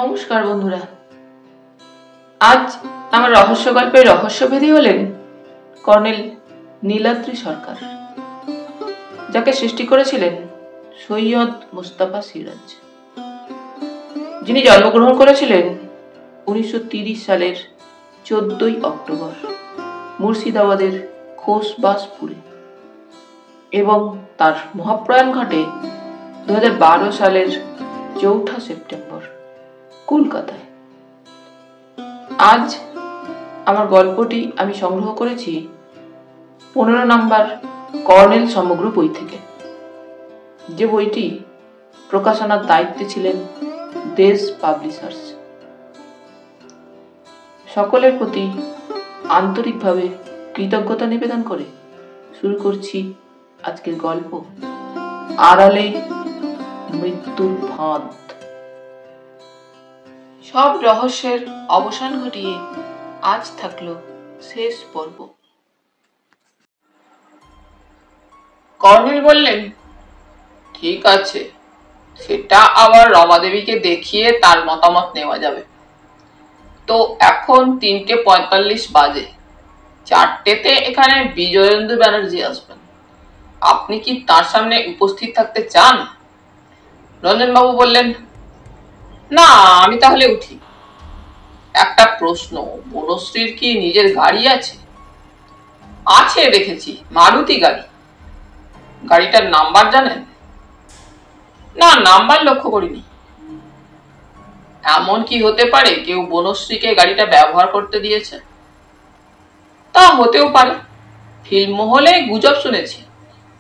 নমস্কার বন্ধুরা। আজ আমার রহস্য গল্পের রহস্যভেদী হলেন কর্নেল নীলাদ্রি সরকার, যাকে সৃষ্টি করেছিলেন সৈয়দ মুস্তাফা সিরাজ, যিনি জন্মগ্রহণ করেছিলেন 1930 সালের 14ই অক্টোবর মুর্শিদাবাদের খোসবাসপুরে এবং তার মহাপ্রয়াণ ঘটে 2012 সালের 4 সেপ্টেম্বর কলকাতায়। আজ আমার গল্পটি আমি সংগ্রহ করেছি 15 নম্বর কর্নেল সমগ্র বই থেকে, যে বইটি প্রকাশনার দায়িত্বে ছিলেন দেশ পাবলিশার্স। সকলের প্রতি আন্তরিকভাবে কৃতজ্ঞতা নিবেদন করে শুরু করছি আজকের গল্প, আড়ালে মৃত্যুর ফাঁদ। সব রহস্যের অবসান ঘটিয়ে আজ থাকলো শেষ পর্ব। কর্নেল বললেন, ঠিক আছে, সেটা আবার রমাদেবীকে দেখিয়ে তার মতামত নেওয়া যাবে। তো এখন 3:45 বাজে, 4টেতে এখানে বিজয়েন্দু ব্যানার্জি আসবেন। আপনি কি তার সামনে উপস্থিত থাকতে চান? রঞ্জনবাবু বললেন, না, আমি তাহলে উঠি। একটা প্রশ্ন, বনশ্রীর কি নিজের গাড়ি আছে? আছে, দেখেছি, মারুতি গাড়ি। গাড়িটার নাম্বার জানেন? না, নাম্বার লক্ষ্য করিনি। এমন কি হতে পারে কেউ বনশ্রীকে গাড়িটা ব্যবহার করতে দিয়েছে? তা হতেও পারে। ফিল্ম মহলে গুজব শুনেছি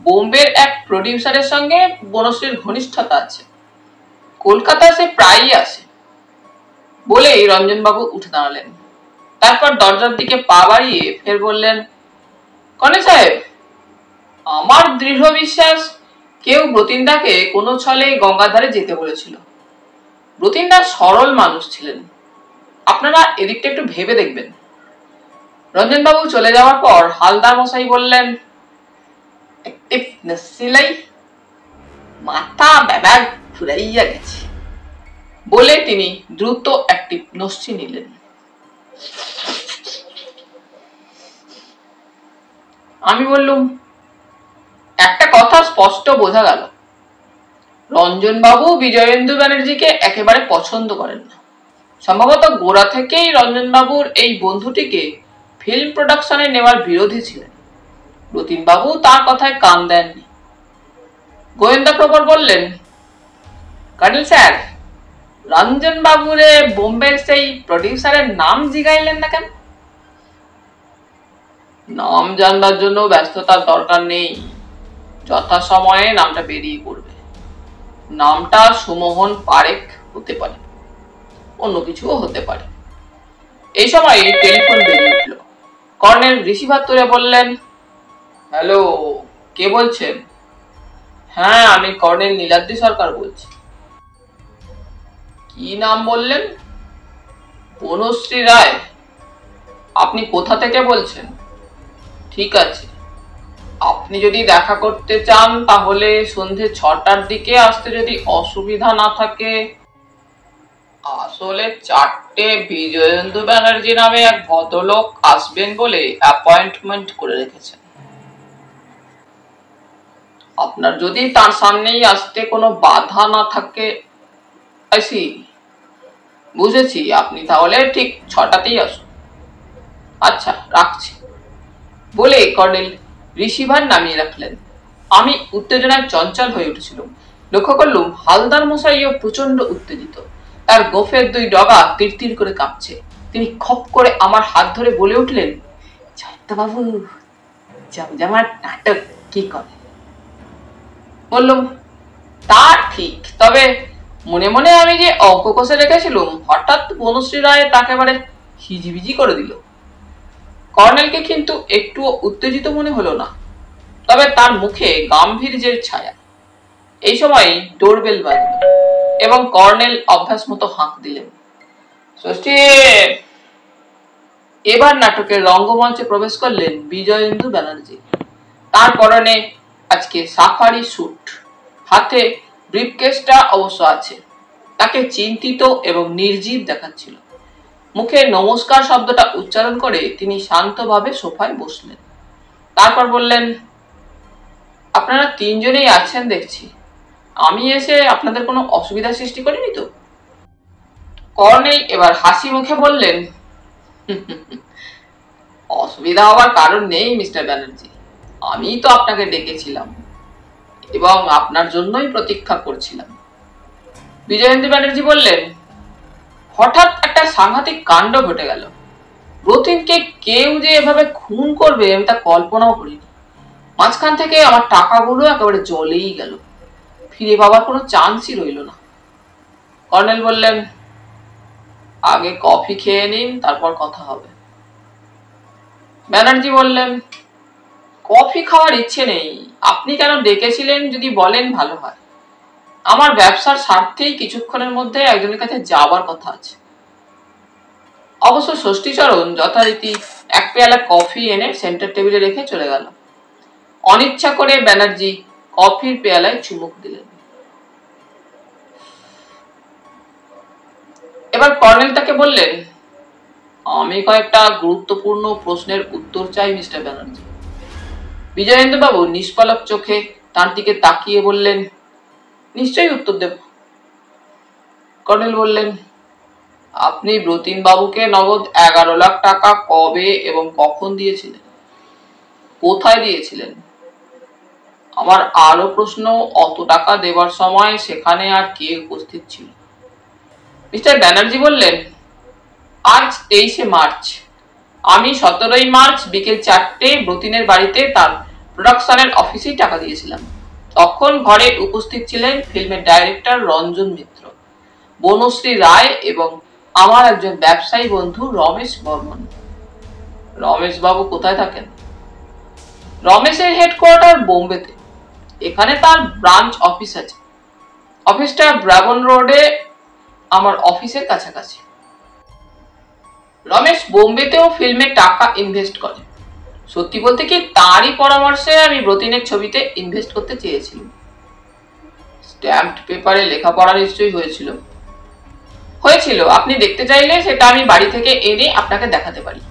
বোম্বের এক প্রডিউসারের সঙ্গে বনশ্রীর ঘনিষ্ঠতা আছে, কলকাতায় সে প্রায়ই আসে। বলেই রঞ্জনবাবু উঠে দাঁড়ালেন। তারপর দরজার দিকে পা বাড়িয়ে ফের বললেন, কর্নেল সাহেব, আমার দৃঢ় বিশ্বাস কেউ ব্রতিনদাকে কোনো ছলে গঙ্গাধারে যেতে বলেছিল। ব্রতিনদা সরল মানুষ ছিলেন, আপনারা এদিকটা একটু ভেবে দেখবেন। রঞ্জনবাবু চলে যাওয়ার পর হালদার মশাই বললেন, মাথা ব্যাবাগ ঘুরাইয়া গেছে। বলে তিনি দ্রুত একটি নস্যি নিলেন। আমি বললুম, একটা কথা স্পষ্ট বোঝা গেল, রঞ্জনবাবু বিজয়েন্দু ব্যানার্জিকে একেবারে পছন্দ করেন না। সম্ভবত গোড়া থেকেই রঞ্জনবাবুর এই বন্ধুটিকে ফিল্ম প্রোডাকশনে নেওয়ার বিরোধী ছিলেন। রতিনবাবু তার কথায় কান দেননি। গোয়েন্দা প্রবর বললেন, কর্নেল স্যার, রঞ্জন বাবুরে বোম্বের সেই প্রডিউসারের নাম জিগাইলেন না কেন? নাম জানবার জন্য ব্যস্ততার দরকার নেই, যথাসময়ে নামটা বেরিয়ে পড়বে। নামটা সুমোহন পারেখ হতে পারে, অন্য কিছুও হতে পারে। এই সময় টেলিফোন বেজে উঠল। কর্নেল রিসিভার তুলে বললেন, হ্যালো, কে বলছেন? হ্যাঁ, আমি কর্নেল নীলাদ্রি সরকার বলছি। কি নাম বললেন? বনশ্রী রায়। আপনি কোথা থেকে বলছেন? ঠিক আছে, আপনি যদি দেখা করতে চান তাহলে সন্ধে 6টার দিকে আসতে যদি অসুবিধা না থাকে। আসলে 4টে বিজয়েন্দু ব্যানার্জি নামে এক ভদ্রলোক আসবেন বলে অ্যাপয়েন্টমেন্ট করে রেখেছেন। আপনার যদি তার সামনেই আসতে কোনো বাধা না থাকে। বুঝেছি, আপনি তাহলে ঠিক 6টাতেই আসুন। আচ্ছা, রাখছি। বলে কর্নেল রিসিভার নামিয়ে রাখলেন। আমি উত্তেজনায় চঞ্চল হয়ে উঠেছিলাম। লক্ষ্য করলুম হালদার মশাইও প্রচন্ড উত্তেজিত। তার গোফের 2 ডগা তিরতির করে কাঁপছে। তিনি খপ করে আমার হাত ধরে বলে উঠলেন, জয়ন্তবাবু, জমজমাট নাটক কি করে? বললুম, তা ঠিক, তবে মনে মনে আমি যে অঙ্ক কষে রেখেছিলুম, হঠাৎ বনশ্রী রায় তাকে এবারে হিজিবিজি করে দিল। কর্নেলকে কিন্তু একটুও উত্তেজিত মনে হলো না, তবে তার মুখে গাম্ভীর্যের ছায়া। এই সময় ডোরবেল বাজল এবং কর্নেল অভ্যাস মতো হাঁক দিলেন, ষষ্ঠী। এবার নাটকের রঙ্গমঞ্চে প্রবেশ করলেন বিজয়েন্দু ব্যানার্জি। তার পরনে আজকে সাফারি স্যুট, হাতে ব্রিফকেসটা অবশ্য আছে। তাকে চিন্তিত এবং নির্জীব দেখাচ্ছিল। মুখে নমস্কার শব্দটা উচ্চারণ করে তিনি শান্তভাবে সোফায় বসলেন। তারপর বললেন, আপনারা তিনজনেই আছেন দেখছি, আমি এসে আপনাদের কোনো অসুবিধা সৃষ্টি করিনি তো? কর্নেল এবার হাসি মুখে বললেন, অসুবিধা হওয়ার কারণ নেই মিস্টার ব্যানার্জি, আমি তো আপনাকে ডেকেছিলাম এবং আপনার জন্যই প্রতীক্ষা করছিলাম। বিজয়েন্দ্র ব্যানার্জি বললেন, হঠাৎ একটা সাংঘাতিক কাণ্ড ঘটে গেল। রতিনকে কেউ যে এভাবে খুন করবে আমি তা কল্পনাও করিনি। মাঝখান থেকে আমার টাকাগুলো একেবারে জলেই গেল, ফিরে পাবার কোনো চান্সই রইল না। কর্নেল বললেন, আগে কফি খেয়ে নিন, তারপর কথা হবে। ব্যানার্জি বললেন, কফি খাওয়ার ইচ্ছে নেই, আপনি কেন ডেকেছিলেন যদি বলেন ভালো হয়। আমার ব্যবসার স্বার্থেই কিছুক্ষণের মধ্যে একজনের কাছে যাবার কথা আছে। অবশ্য ষষ্ঠীচরণ যথারীতি এক পেয়ালা কফি এনে সেন্টার টেবিলে রেখে চলে গেল। অনিচ্ছা করে ব্যানার্জি কফির পেয়ালায় চুমুক দিলেন। এবার কর্নেল তাকে বললেন, আমি কয়েকটা গুরুত্বপূর্ণ প্রশ্নের উত্তর চাই মিস্টার ব্যানার্জি। বিজয়েন্দ্র বাবু নিষ্পলক চোখে তার দিকে তাকিয়ে বললেন, নিশ্চয়ই উত্তর দেব। কর্নেল বললেন, আপনি ব্রতিন বাবুকে নগদ 11 লাখ টাকা কবে এবং কখন দিয়েছিলেন? কোথায় দিয়েছিলেন? আমার আরো প্রশ্ন, অত টাকা দেবার সময় সেখানে আর কে উপস্থিত ছিল? মিস্টার ব্যানার্জি বললেন, আজ 23শে মার্চ, আমি 17ই মার্চ বিকেল 4টে ব্রতিনের বাড়িতে তার প্রোডাকশনের অফিসেই টাকা দিয়েছিলাম। তখন ঘরে উপস্থিত ছিলেন ফিল্মের ডাইরেক্টর রঞ্জন মিত্র, বনশ্রী রায় এবং আমার একজন ব্যবসায়ী বন্ধু রমেশ বর্মন। রমেশ বাবু কোথায় থাকেন? রমেশের হেডকোয়ার্টার বোম্বেতে, এখানে তার ব্রাঞ্চ অফিস আছে। অফিসটা ব্রাবন রোডে আমার অফিসের কাছাকাছি। রমেশ বোম্বেতেও ফিল্মে টাকা ইনভেস্ট করে। সত্যি বলতে কি, তারই পরামর্শে আমি ব্রতিনের ছবিতে ইনভেস্ট করতে চেয়েছিলাম। স্ট্যাম্পড পেপারে লেখাপড়া নিশ্চয়ই হয়েছিল। আপনি দেখতে চাইলে সেটা আমি বাড়ি থেকে এনে আপনাকে দেখাতে পারি।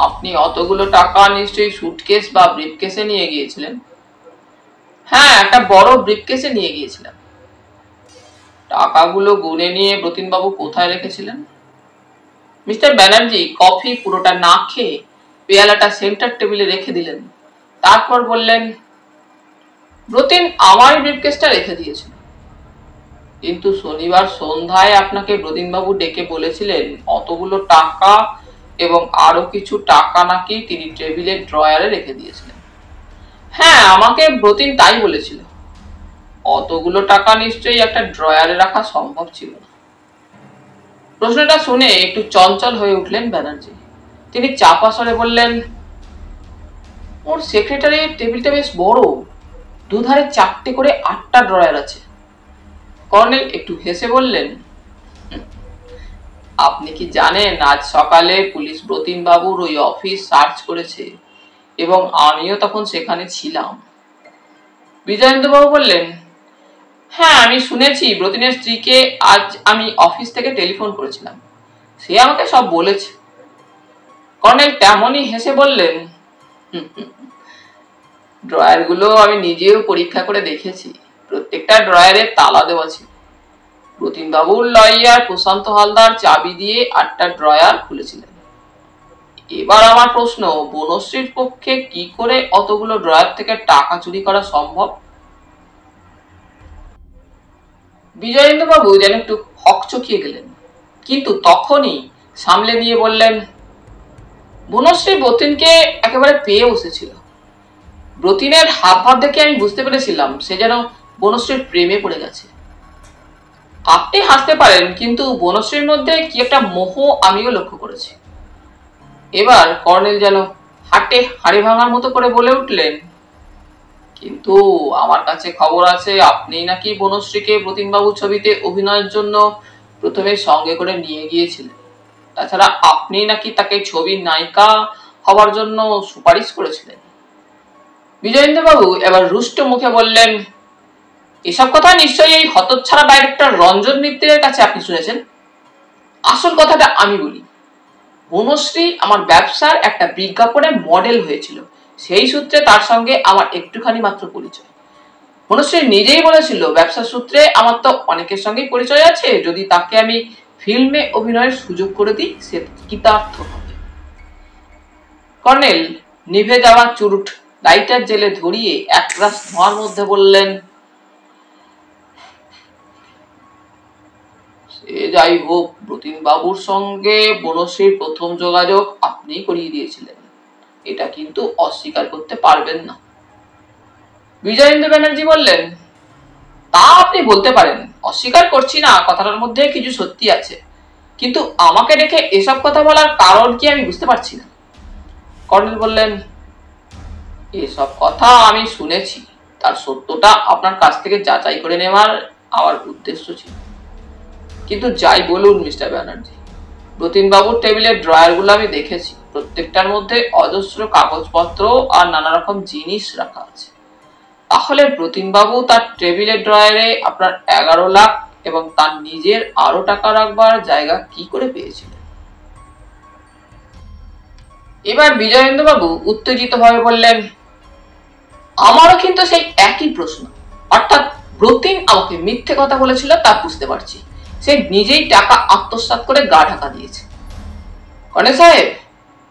আপনি অতগুলো টাকা নিশ্চয়ই সুটকেস বা ব্রিফকেসে নিয়ে গিয়েছিলেন? হ্যাঁ, একটা বড় ব্রিফকেসে নিয়ে গিয়েছিলাম। টাকাগুলো গুনে নিয়ে ব্রতিনবাবু কোথায় রেখেছিলেন? মিস্টার ব্যানার্জি কফি পুরোটা না খেয়ে পেয়ালাটা সেন্টার টেবিলে রেখে দিলেন। তারপর বললেন, ব্রতিন আমার ব্রিফকেসটা রেখে দিয়েছিল, কিন্তু শনিবার সন্ধ্যায় আপনাকে ব্রতিনবাবু ডেকে বলেছিলেন অতগুলো টাকা এবং আরো কিছু টাকা নাকি তিনি টেবিলের ড্রয়ারে রেখে দিয়েছিলেন। হ্যাঁ, আমাকে ব্রতিন তাই বলেছিল। অতগুলো টাকা নিশ্চয়ই একটা ড্রয়ারে রাখা সম্ভব ছিল না। প্রশ্নটা শুনে একটু চঞ্চল হয়ে উঠলেন ব্যানার্জি। তিনি চাপা স্বরে বললেন, ওর সেক্রেটারির টেবিলটা বেশ বড়, দুধারে 4টে করে 8টা ড্রয়ার আছে। কর্নেল একটু হেসে বললেন, আপনি কি জানেন আজ সকালে পুলিশ ব্রতিন বাবুর ওই অফিস সার্চ করেছে এবং আমিও তখন সেখানে ছিলাম। বিজয়েন্দ্র বাবু বললেন, হ্যাঁ, আমি শুনেছি। ব্রতিনের স্ত্রীকে আজ আমি অফিস থেকে টেলিফোন করেছিলাম, সে আমাকে সব বলেছে। কর্নেল তেমনই হেসে বললেন, ড্রয়ার গুলো আমি নিজেও পরীক্ষা করে দেখেছি, প্রত্যেকটা ড্রয়ারে তালা দেওয়া ছিল। ব্রতিন বাবুর লয়ার প্রশান্ত হালদার চাবি দিয়ে 8টা ড্রয়ার খুলেছিলেন। এবার আমার প্রশ্ন, বনশ্রীর পক্ষে কি করে অতগুলো ড্রয়ার থেকে টাকা চুরি করা সম্ভব? বিজয়েন্দ্র বাবু যেন একটু হকচকিয়ে গেলেন, কিন্তু তখনই সামলে নিয়ে বললেন, বনশ্রী ব্রতিনকে একেবারে পেয়ে বসেছিল। ব্রতিনের হাব ভাব দেখে আমি বুঝতে পেরেছিলাম সে যেন বনশ্রীর প্রেমে পড়ে গেছে। আপনি হাসতে পারেন, কিন্তু বনশ্রীর মধ্যে কি একটা মোহ আমিও লক্ষ্য করেছি। এবার কর্নেল যেন হাড়ি ভাঙার মতো করে বলে উঠলেন, কিন্তু আমার কাছে খবর আছে আপনি নাকি বনশ্রীকে ব্রতিনবাবুর ছবিতে অভিনয়ের জন্য প্রথমে সঙ্গে করে নিয়ে গিয়েছিলেন। তাছাড়া আপনি নাকি তাকে ছবির নায়িকা হবার জন্য সুপারিশ করেছিলেন। বিজয়েন্দ্র বাবু এবার রুষ্ট মুখে বললেন, এসব কথা নিশ্চয়ই এই হতচ্ছাড়া ডাইরেক্টর রঞ্জন মিত্রের কাছে আপনি শুনেছেন। আসল কথাটা আমি বলি, বনশ্রী আমার ব্যবসার একটা বিজ্ঞাপনে মডেল হয়েছিল, সেই সূত্রে তার সঙ্গে আমার একটুখানি মাত্র পরিচয়। বনশ্রী নিজেই বলেছিল, ব্যবসার সূত্রে আমার তো অনেকের সঙ্গেই পরিচয় আছে, যদি তাকে আমি ফিল্মে অভিনয়ের সুযোগ করে দিই সে কৃতার্থ হবে। কর্নেল নিভে যাওয়া চুরুট লাইটার জেলে ধরিয়ে একরাশ ধোঁয়ার মধ্যে বললেন, সে যাই হোক, ব্রতিন বাবুর সঙ্গে বনশ্রীর প্রথম যোগাযোগ আপনি করিয়ে দিয়েছিলেন, এটা কিন্তু অস্বীকার করতে পারবেন না। বিজয়েন্দ্র ব্যানার্জি বললেন, তা আপনি বলতে পারেন, অস্বীকার করছি না, কথাটার মধ্যে কিছু সত্যি আছে, কিন্তু আমাকে রেখে এসব কথা বলার কারণ কি আমি বুঝতে পারছি না। কর্নেল বললেন, এসব কথা আমি শুনেছি, তার সত্যটা আপনার কাছ থেকে যাচাই করে নেওয়ার আমার উদ্দেশ্য ছিল। কিন্তু যাই বলুন মিস্টার ব্যানার্জি, ব্রতিন বাবুর টেবিলের ড্রয়ার গুলো আমি দেখেছি, প্রত্যেকটার মধ্যে অজস্র কাগজপত্র আর নানা রকম জিনিস রাখা আছে। তাহলে ব্রতিন বাবু তার টেবিলের ড্রয়ারে আপনার 11 লাখ এবং তার নিজের আরো টাকা রাখবার জায়গা কি করে পেয়েছিলেন? এবার বিজয়েন্দ্র বাবু উত্তেজিত ভাবে বললেন, আমারও কিন্তু সেই একই প্রশ্ন, অর্থাৎ ব্রতিন আমাকে মিথ্যে কথা বলেছিল তা বুঝতে পারছি, সে নিজেই টাকা আত্মসাৎ করে গা ঢাকা দিয়েছে। কর্নেল সাহেব,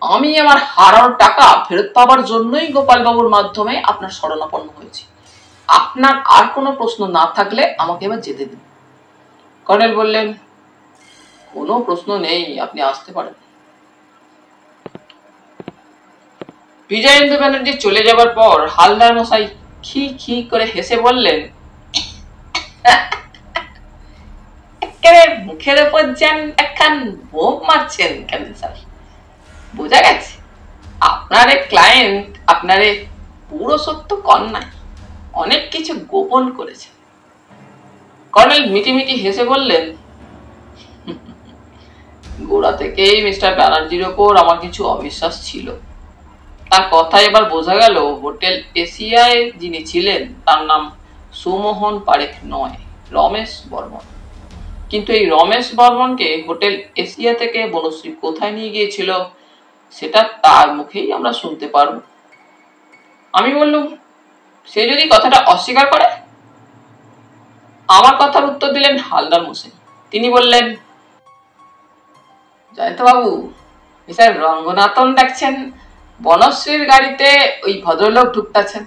আমি আমার হারানো টাকা ফেরত পাবার জন্যই গোপাল বাবুর মাধ্যমে আপনার শরণাপন্ন হয়েছি। আপনার আর কোনো প্রশ্ন না থাকলে আমাকে এবার যেতে দিন। কর্নেল বললেন, কোনো প্রশ্ন নেই, আপনি আসতে পারেন। বিজয়েন্দ্র ব্যানার্জি চলে যাবার পর হালদার মশাই খি খি করে হেসে বললেন, মুখের উপর যেন একখান বোম মারছেন কেন স্যার, বোঝা গেছে আপনার ক্লায়েন্ট আপনার পুরো সত্য কন্যা অনেক কিছু গোপন করেছে। কর্নেল মিটিমিটি হেসে বললেন, গোড়া থেকেই মিস্টার ব্যানার্জির ওপর আমার কিছু অবিশ্বাস ছিল। তার কথা এবার বোঝা গেল, হোটেল এশিয়ায় যিনি ছিলেন তার নাম সুমোহন পারেখ নয়, রমেশ বর্মন। কিন্তু এই রমেশ বর্মনকে হোটেল এশিয়া থেকে বনশ্রী কোথায় নিয়ে গিয়েছিল সেটা তার মুখেই আমরা শুনতে পারব। আমি বললুম, সে যদি কথাটা অস্বীকার করে? আমার কথার উত্তর দিলেন হালদার মশাই। তিনি বললেন, জয়ন্ত বাবু, মিস্টার রঙ্গনাথন দেখছেন বনশ্রীর গাড়িতে ওই ভদ্রলোক ঢুকতেছেন।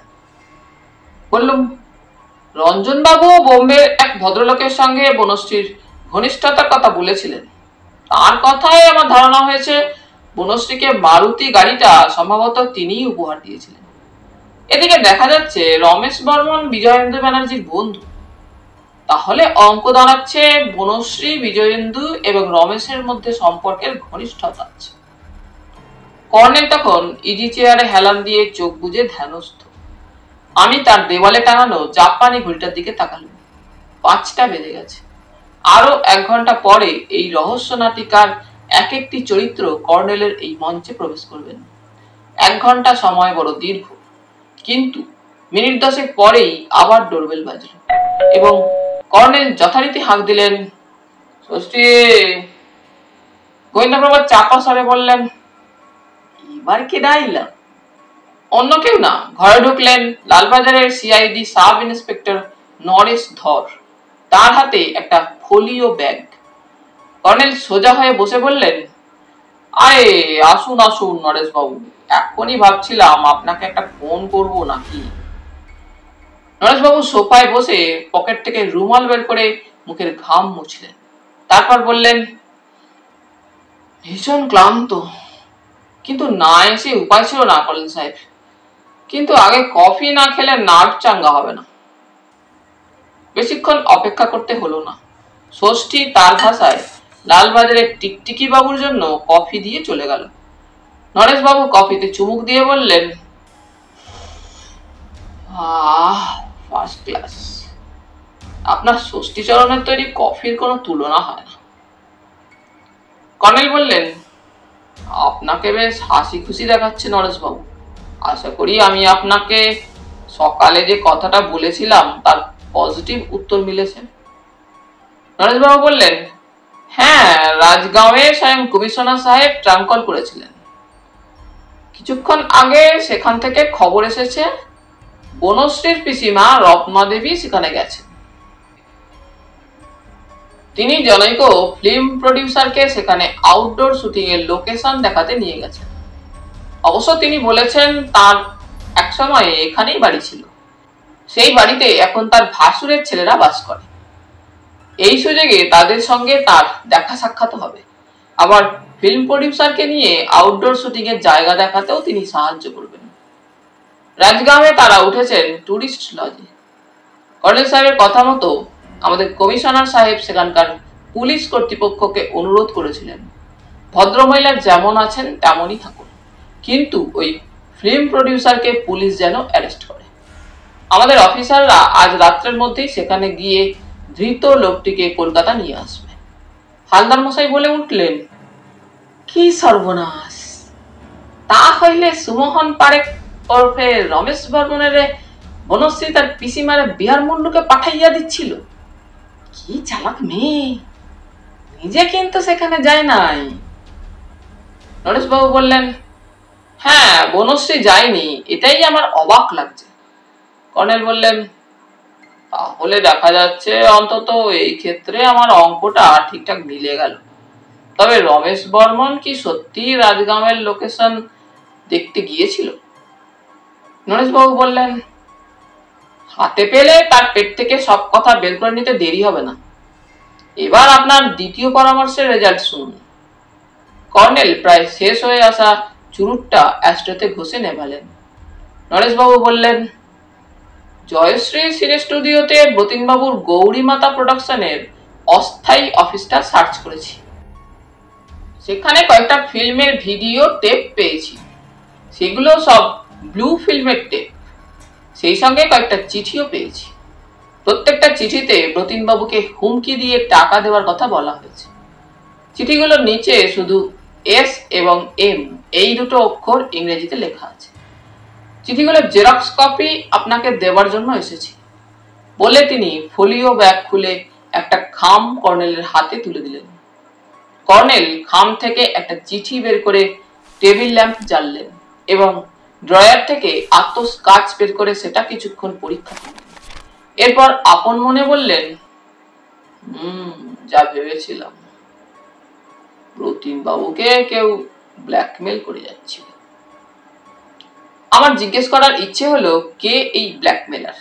বললুম, রঞ্জন বাবু বোম্বের এক ভদ্রলোকের সঙ্গে বনশ্রীর ঘনিষ্ঠতার কথা বলেছিলেন, তার কথায় আমার ধারণা হয়েছে বনশ্রীকে মারুতি গাড়িটা সম্ভবত তিনিই উপহার দিয়েছিলেন। এদিকে দেখা যাচ্ছে রমেশ বর্মন বিজয়েন্দ্র ব্যানার্জির বন্ধু, তাহলে অঙ্ক দাঁড়াচ্ছে বনশ্রী, বিজয়েন্দু এবং রমেশের মধ্যে সম্পর্কের ঘনিষ্ঠতা আছে। কর্নেল তখন ইজি চেয়ারে হেলান দিয়ে চোখ বুজে ধ্যানস্থ। আমি তার দেওয়ালে টাঙানো জাপানি ঘড়িটার দিকে তাকালাম। 5টা বেজে গেছে। আরো 1 ঘন্টা পরে এই রহস্য নাটিকার এক একটি চরিত্র কর্নেলের এই মঞ্চে প্রবেশ করবেন। 1 ঘন্টা সময় বড় দীর্ঘ, কিন্তু মিনিট 10 পরেই আবার ডোরবেল বাজল এবং কর্নেল যথারীতি হাঁক দিলেন, ষষ্ঠী। গোয়েন্দাপ্রভা চাপা স্বরে বললেন, এবার কে ডাইলা? অন্য কেউ না, ঘরে ঢুকলেন লালবাজারের সিআইডি সাব ইন্সপেক্টর নরেশ ধর। তার হাতে একটা ফোলিও ব্যাগ। কর্নেল সোজা হয়ে বসে বললেন, আরে আসুন আসুন নরেশ বাবু, এখনই ভাবছিলাম আপনাকে একটা ফোন করব নাকি। নরেশ বাবু সোফায় বসে পকেট থেকে রুমাল বের করে মুখের ঘাম মুছলেন। তারপর বললেন, ভীষণ ক্লান্ত, কিন্তু না এসে উপায় ছিল না কর্নেল সাহেব, কিন্তু আগে কফি না খেলে নার্ভ চাঙ্গা হবে না। বেশিক্ষণ অপেক্ষা করতে হলো না। ষষ্ঠী তার ভাষায় লালবাজারের টিকটিকি বাবুর জন্য কফি দিয়ে চলে গেল। নরেশ বাবু কফিতে চুমুক দিয়ে বললেন, ফার্স্ট ক্লাস, আপনার ষষ্ঠী চরণের তৈরি কফির কোনো তুলনা হয় না। কর্নেল বললেন, আপনাকে বেশ হাসি খুশি দেখাচ্ছে নরেশ বাবু, আশা করি আমি আপনাকে সকালে যে কথাটা বলেছিলাম তার পজিটিভ উত্তর মিলেছে। নরেশবাবু বললেন, হ্যাঁ, রাজগাঁওয়ে স্বয়ং কমিশনার সাহেব ট্রাঙ্ক কল করেছিলেন। কিছুক্ষণ আগে সেখান থেকে খবর এসেছে বনশ্রীর পিসিমা রত্না দেবী সেখানে গেছেন। তিনি জনৈক ফিল্ম প্রডিউসারকে সেখানে আউটডোর শুটিং এর লোকেশন দেখাতে নিয়ে গেছেন। অবশ্য তিনি বলেছেন তার এক সময় এখানেই বাড়ি ছিল। সেই বাড়িতে এখন তার ভাসুরের ছেলেরা বাস করে। এই সুযোগে তাদের সঙ্গে তার দেখা সাক্ষাৎ হবে। আবার ফিল্ম প্রডিউসারকে নিয়ে আউটডোর শুটিং এর জায়গা দেখাতেও তিনি সাহায্য করবেন। রাজগাঁওয়ে তারা উঠেছেন টুরিস্ট লজে। কর্নেল সাহেবের কথা মতো আমাদের কমিশনার সাহেব সেখানকার পুলিশ কর্তৃপক্ষকে অনুরোধ করেছিলেন, ভদ্রমহিলা যেমন আছেন তেমনই থাকুন, কিন্তু ওই ফিল্ম প্রডিউসারকে পুলিশ যেন অ্যারেস্ট করে। আমাদের অফিসাররা আজ রাত্রের মধ্যেই সেখানে গিয়ে ধৃত লোকটিকে কলকাতা নিয়ে আসবে। হালদার মশাই বলে উঠলেন, কি সর্বনাশ! তা হইলে সুমোহন পারেক ওরফে রমেশ বর্মনের বনশ্রী তার পিসিমারে বিহার মুন্ডুকে পাঠাইয়া দিচ্ছিল। কি চালাক মেয়ে! নিজে কিন্তু সেখানে যায় নাই। নরেশবাবু বললেন, হ্যাঁ, বনশ্রী যায়নি, এটাই আমার অবাক লাগছে। কর্নেল বললেন, তাহলে দেখা যাচ্ছে অন্তত এই ক্ষেত্রে আমার অঙ্কটা ঠিকঠাক মিলে গেল। তবে রমেশ বর্মন কি সত্যি রাজগাঁওয়ের লোকেশন দেখতে গিয়েছিল? নরেশবাবু বললেন, হাতে পেলে তার পেট থেকে সব কথা বের করে নিতে দেরি হবে না। এবার আপনার দ্বিতীয় পরামর্শের রেজাল্ট শুনুন। কর্নেল প্রায় শেষ হয়ে আসা চুরুটটা অ্যাস্ট্রোতে ঘষে নেভালেন। নরেশবাবু বললেন, জয়শ্রী সিনে স্টুডিওতে ব্রতিনবাবুর গৌরী মাতা প্রোডাকশনের অস্থায়ী অফিসটা সার্চ করেছি। সেখানে কয়েকটা ফিল্মের ভিডিও টেপ পেয়েছি। সেগুলো সব ব্লু ফিল্মের টেপ। সেই সঙ্গে কয়েকটা চিঠিও পেয়েছি। প্রত্যেকটা চিঠিতে ব্রতিনবাবুকে হুমকি দিয়ে টাকা দেওয়ার কথা বলা হয়েছে। চিঠিগুলোর নিচে শুধু এস এবং এম এই দুটো অক্ষর ইংরেজিতে লেখা আছে। চিঠিগুলোর জেরক্স কপি আপনাকে দেওয়ার জন্য এসেছি বলে তিনি ফোলিও ব্যাগ খুলে একটা খাম কর্নেলের হাতে তুলে দিলেন। কর্নেল খাম থেকে একটা চিঠি বের করে টেবিল ল্যাম্প জ্বাললেন এবং ড্রয়ার থেকে আতস কাচ বের করে সেটা কিছুক্ষণ পরীক্ষা করলেন। এরপর আপন মনে বললেন, যা ভেবেছিলাম, ব্রতিনবাবুকে কেউ ব্ল্যাকমেল করে যাচ্ছিল। আমার জিজ্ঞেস করার ইচ্ছে হলো কে এই ব্ল্যাকমেলার,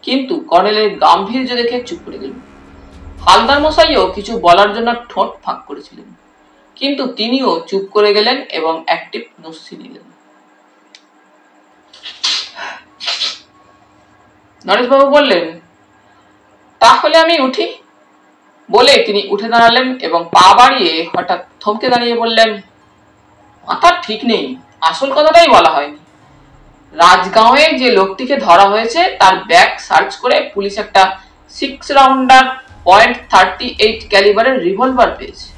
কিন্তু কর্নেলের গাম্ভীর্য দেখে চুপ করে গেলেন। হালদার মশাইও কিছু বলার জন্য ঠোঁট ফাঁক করেছিলেন, কিন্তু তিনিও চুপ করে গেলেন এবং একটি নস্যি নিলেন। নরেশবাবু বললেন, তাহলে আমি উঠি বলে তিনি উঠে দাঁড়ালেন এবং পা বাড়িয়ে হঠাৎ থমকে দাঁড়িয়ে বললেন, মাথার ঠিক নেই, আসল কথাটাই বলা হয়নি। রাজগাঁওয়ে যে লোকটিকে ধরা হয়েছে তার ব্যাগ সার্চ করে পুলিশ একটা 6 রাউন্ডার .38 ক্যালিবারের রিভলভার পেয়েছে।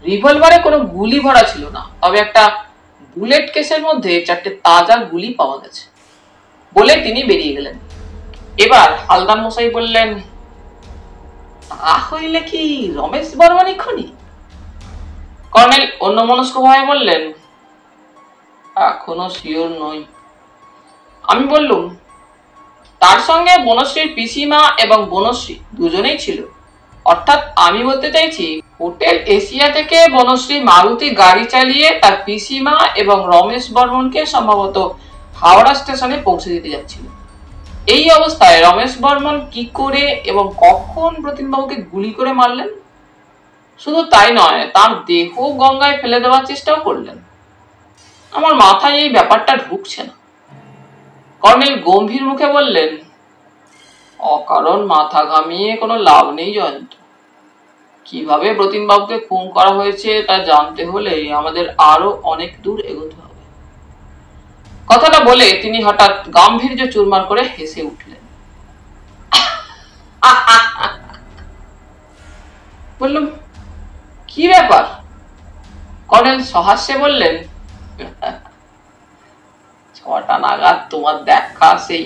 রিভলভারে কোনো গুলি ভরা ছিল না, তবে একটা বুলেট কেসের মধ্যে 4টে তাজা গুলি পাওয়া গেছে বলে তিনি বেরিয়ে গেলেন। এবার হালদার মশাই বললেন, তা হইলে কি রমেশ বর্মনই খুনি? কর্নেল অন্যমনস্কভাবে বললেন, এখনো শিওর নই। আমি বললুম, তার সঙ্গে বনশ্রীর পিসিমা এবং বনশ্রী দুজনেই ছিল। অর্থাৎ আমি বলতে চাইছি, হোটেল এশিয়া থেকে বনশ্রী মারুতি গাড়ি চালিয়ে তার পিসিমা এবং রমেশ বর্মনকে সম্ভবত হাওড়া স্টেশনে পৌঁছে দিতে যাচ্ছিল। এই অবস্থায় রমেশ বর্মন কি করে এবং কখন ব্রতিনবাবুকে গুলি করে মারলেন? শুধু তাই নয়, তার দেহ গঙ্গায় ফেলে দেওয়ার চেষ্টাও করলেন। আমার মাথায় এই ব্যাপারটা ঢুকছে না। কর্নেল গম্ভীর মুখে বললেন, অকারণ মাথা ঘামিয়ে কোনো লাভ নেই জয়ন্ত। কিভাবে ব্রতিনবাবুকে খুন করা হয়েছে তা জানতে হলে আমাদের আরো অনেক দূর এগোতে হবে। কথাটা বলে তিনি হঠাৎ গাম্ভীর্য চুরমার করে হেসে উঠলেন। বললাম, কি ব্যাপার? কর্নেল সহাস্যে বললেন, 6টা নাগাদ তোমার দেখা সেই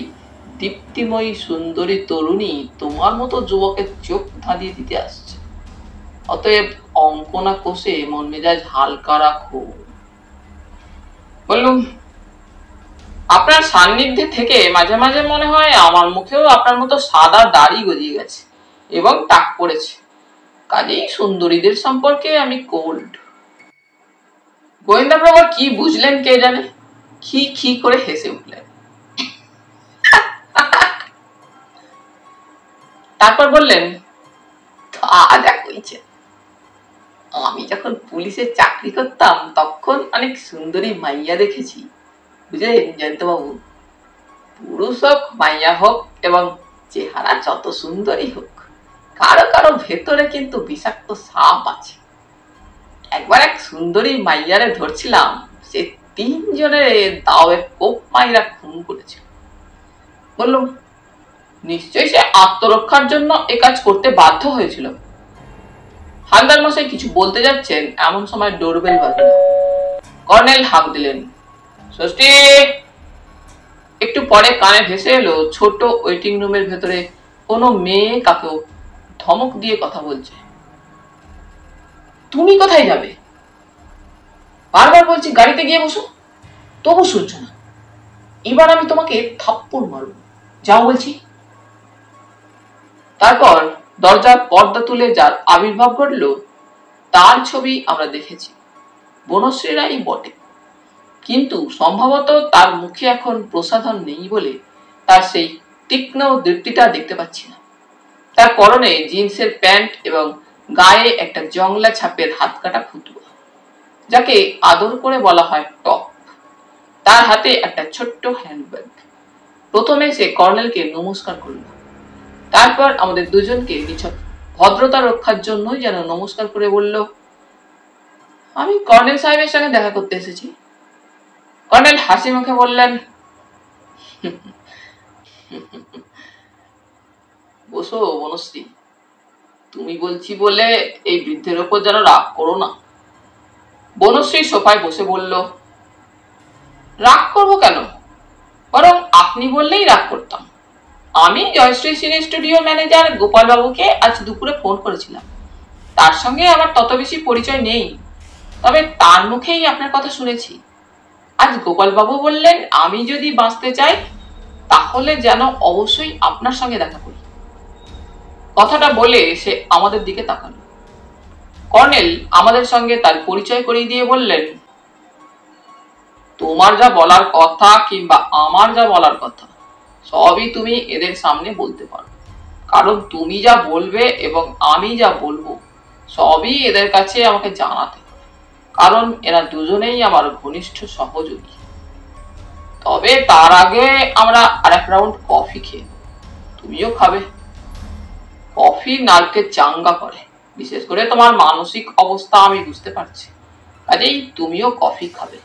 দীপ্তিময়ী সুন্দরী তরুণী তোমার মতো যুবকের চোখ ধাঁধিয়ে দিতে আসছে। অতএব অঙ্কনা কোষে মন মেজাজ হালকা রাখো। বললুম, আপনার সান্নিধ্যে থেকে মাঝে মাঝে মনে হয় আমার মুখেও আপনার মতো সাদা দাড়ি গজিয়ে গেছে এবং টাক পড়েছে। কাজেই সুন্দরীদের সম্পর্কে আমি কোল্ড। গোয়েন্দাপ্রভা কি বুঝলেন কে জানে, খি খি করে হেসে উঠলেন। তারপর বললেন, তা যা কইছে, আমি যখন পুলিশে চাকরি করতাম তখন অনেক সুন্দরী মাইয়া দেখেছি, বুঝলেন জয়ন্তবাবু। পুরুষ হোক মাইয়া হোক এবং চেহারা যত সুন্দরী হোক, কারো কারো ভেতরে কিন্তু বিষাক্ত সাপ আছে। একবার এক সুন্দরী মাইয়ারে ধরছিলাম, সে 3 জনের দাওয়ে কোপ মাইরা খুন করেছিল। বললাম, নিশ্চয়ই সে আত্মরক্ষার জন্য এ কাজ করতে বাধ্য হয়েছিল। হালদার মশাই কিছু বলতে যাচ্ছেন, এমন সময় ডোরবেল বাজল। কর্নেল হাঁক দিলেন, ষষ্ঠী। একটু পরে কানে ভেসে এলো ছোট ওয়েটিং রুমের ভেতরে কোনো মেয়ে কাকেও ধমক দিয়ে কথা বলছে। তুমি কোথায় যাবে? বারবার বলছি গাড়িতে গিয়ে বসো, তবু শুনছো না। এবার আমি তোমাকে থাপ্পড় মারব, যাও বলছি। তারপর দরজার পর্দা তুলে যার আবির্ভাব ঘটল তার ছবি আমরা দেখেছি, বনশ্রী রাই বটে, কিন্তু সম্ভবত তার মুখে এখন প্রসাধন নেই বলে তার সেই তীক্ষ্ণ দীপ্তিটা দেখতে পাচ্ছি না। তার পরনে জিন্সের প্যান্ট এবং গায়ে একটা জংলা ছাপের হাতকাটা ফুতুয়া, যাকে আদর করে বলা হয় টপ। তার হাতে একটা ছোট্ট হ্যান্ডব্যাগ। প্রথমে সে কর্নেলকে নমস্কার করল, তারপর আমাদের দুজনকে নিছক ভদ্রতা রক্ষার জন্যই যেন নমস্কার করে বলল, আমি কর্নেল সাহেবের সঙ্গে দেখা করতে এসেছি। কর্নেল হাসি মুখে বললেন, বসো বনশ্রী, তুমি বলছি বলে এই বৃদ্ধের ওপর যেন রাগ করো না। বনশ্রী সোফায় বসে বলল, রাগ করবো কেন, বরং আপনি বললেই রাগ করতাম। আমি জয়শ্রী সিনে স্টুডিও ম্যানেজার গোপাল বাবুকে আজ দুপুরে ফোন করেছিলাম। তার সঙ্গে আমার তত বেশি পরিচয় নেই, তবে তার মুখেই আপনার কথা শুনেছি। আজ গোপাল বাবু বললেন আমি যদি বাঁচতে চাই তাহলে যেন অবশ্যই আপনার সঙ্গে দেখা করি। কথাটা বলে সে আমাদের দিকে তাকালো। কর্নেল আমাদের সঙ্গে তার পরিচয় করিয়ে দিয়ে বললেন, তোমার যা বলার কথা কিংবা আমার যা বলার কথা সবই তুমি এদের সামনে বলতে পারো, কারণ তুমি যা বলবে এবং আমি যা বলবো সবই এদের কাছে আমাকে জানাতে হবে, কারণ এরা দুজনেই আমার ঘনিষ্ঠ সহযোগী। তবে তার আগে আমরা আরেক রাউন্ড কফি খেয়ে নেব, তুমিও খাবে। কফি নারকে চাঙ্গা করে, বিশেষ করে তোমার মানসিক অবস্থা আমি বুঝতে পারছি, কাজেই তুমিও কফি খাবে।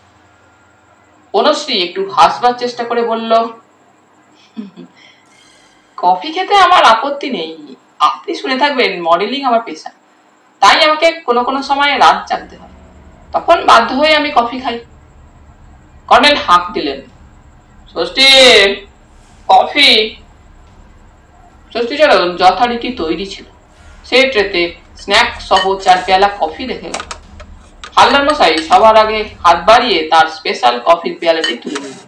বনশ্রী একটু হাসবার চেষ্টা করে বলল, কফি খেতে আমার আপত্তি নেই। আপনি শুনে থাকবেন মডেলিং আমার পেশা, তাই আমাকে কোনো কোনো সময় রাত জাগতে হয়, তখন বাধ্য হয়ে আমি কফি খাই। কর্নেল হাঁক দিলেন, ষষ্ঠী কফি। ষষ্ঠী চরণ যথারীতি তৈরি ছিল, সে ট্রেতে স্ন্যাক সহ 4 পেয়ালা কফি রেখে গেল। হালদার মশাই সবার আগে হাত বাড়িয়ে তার স্পেশাল কফির পেয়ালাটি তুলে নিলেন।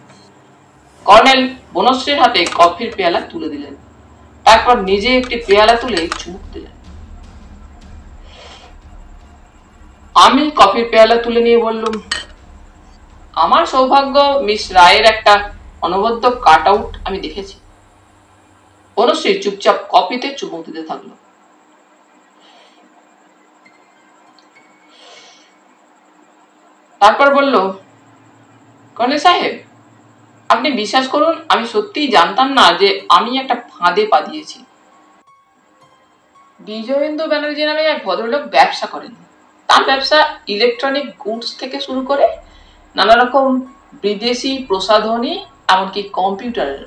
কর্নেল বনশ্রীর হাতে কফির পেয়ালা তুলে দিলেন, তারপর নিজে একটি পেয়ালা তুলে চুমুক দিলেন। আমি কফির পেয়ালা তুলে নিয়ে বললুম, আমার সৌভাগ্য মিস রায়ের একটা অনবদ্য কাট আউট আমি দেখেছি। বনশ্রী চুপচাপ কফিতে চুমুক দিতে থাকলো। তারপর বলল, কর্নেল সাহেব, আপনি বিশ্বাস করুন আমি সত্যিই জানতাম না যে আমি একটা ফাঁদে পা দিয়েছি। বিজয়েন্দ্র ব্যানার্জি নামে এক ভদ্রলোক ব্যবসা করেন। তার ব্যবসা ইলেকট্রনিক গুডস থেকে শুরু করে নানা রকম বিদেশি প্রসাধনী, এমনকি কম্পিউটারের।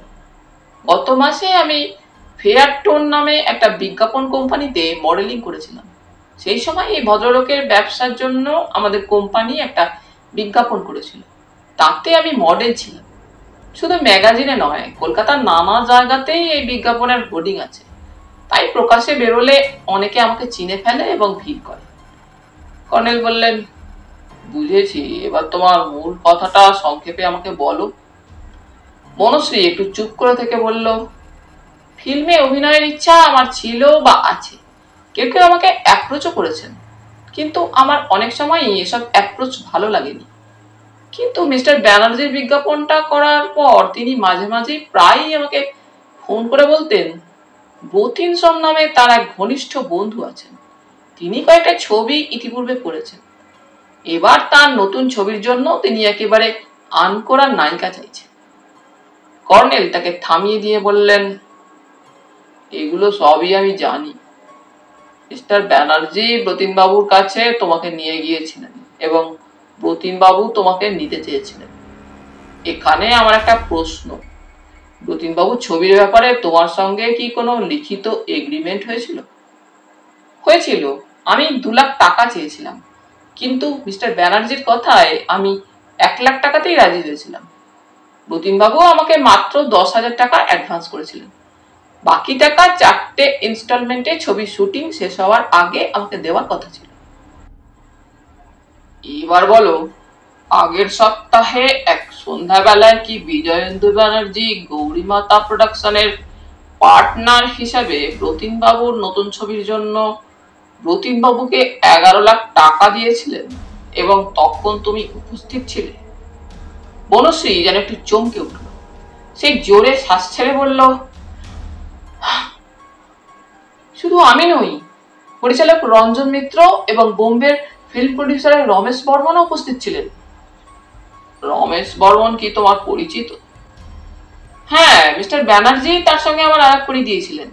গত মাসে আমি ফেয়ারটোন নামে একটা বিজ্ঞাপন কোম্পানিতে মডেলিং করেছিলাম। সেই সময় এই ভদ্রলোকের ব্যবসার জন্য আমাদের কোম্পানি একটা বিজ্ঞাপন করেছিল, তাতে আমি মডেল ছিলাম। শুধু ম্যাগাজিনে নয়, কলকাতার নানা জায়গাতেই এই বিজ্ঞাপনের হোর্ডিং আছে। তাই প্রকাশে বেরোলে অনেকে আমাকে চিনে ফেলে এবং ভিড় করে। কর্নেল বললেন, বুঝেছি, এবার তোমার মূল কথাটা সংক্ষেপে আমাকে বলো। মনশ্রী একটু চুপ করে থেকে বলল, ফিল্মে অভিনয়ের ইচ্ছা আমার ছিল বা আছে। কেউ কেউ আমাকে অ্যাপ্রোচও করেছেন, কিন্তু আমার অনেক সময় এসব অ্যাপ্রোচ ভালো লাগেনি। কিন্তু মিস্টার ব্যানার্জির বিজ্ঞাপনটা করার পর তিনি মাঝে মাঝে প্রায়ই আমাকে ফোন করে বলতেন, যতীন সোম নামে তার এক ঘনিষ্ঠ বন্ধু আছেন, তিনি কয়েকটা ছবি ইতিপূর্বে করেছেন। এবার তার নতুন ছবির জন্য তিনি একেবারে আনকোড়া নায়িকা চাইছেন। কর্নেল তাকে থামিয়ে দিয়ে বললেন, এগুলো সবই আমি জানি। মিস্টার ব্যানার্জি যতীন বাবুর কাছে তোমাকে নিয়ে গিয়েছিলেন এবং যতীন বাবু তোমাকে নিতে চেয়েছিলেন। এখানে আমার একটা প্রশ্ন, যতীন বাবু ছবির ব্যাপারে তোমার সঙ্গে কি কোনো লিখিত এগ্রিমেন্ট হয়েছিল? হয়েছিল। আমি 2 লাখ টাকা চেয়েছিলাম, কিন্তু মিস্টার ব্যানার্জির কথায় আমি 1 লাখ টাকাতেই রাজি হয়েছিলাম। যতীন বাবু আমাকে মাত্র 10,000 টাকা অ্যাডভান্স করেছিলেন। বাকি টাকা 4টে ইনস্টলমেন্টে ছবির শুটিং শেষ হওয়ার আগে আমাকে দেওয়ার কথা ছিল। এবার বলো, আগের সপ্তাহে এক সন্ধ্যাবেলায় কি বিজয়েন্দু ব্যানার্জি গৌরীমাতা প্রোডাকশনের পার্টনার হিসাবে যতীন বাবুর নতুন ছবির জন্য যতীন বাবুকে 11 লাখ টাকা দিয়েছিলেন এবং তখন তুমি উপস্থিত ছিলে? বনশ্রী যেন একটু চমকে উঠল। সেই জোরে শ্বাস ছেড়ে বলল, শুধু আমি নই, পরিচালক রঞ্জন মিত্র এবং বোম্বের ফিল্ম প্রডিউসার রমেশ বর্মনও উপস্থিত ছিলেন। রমেশ বর্মন কি তোমার পরিচিত? হ্যাঁ, মিস্টার ব্যানার্জি তার সঙ্গে আমার আলাপ করে দিয়েছিলেন।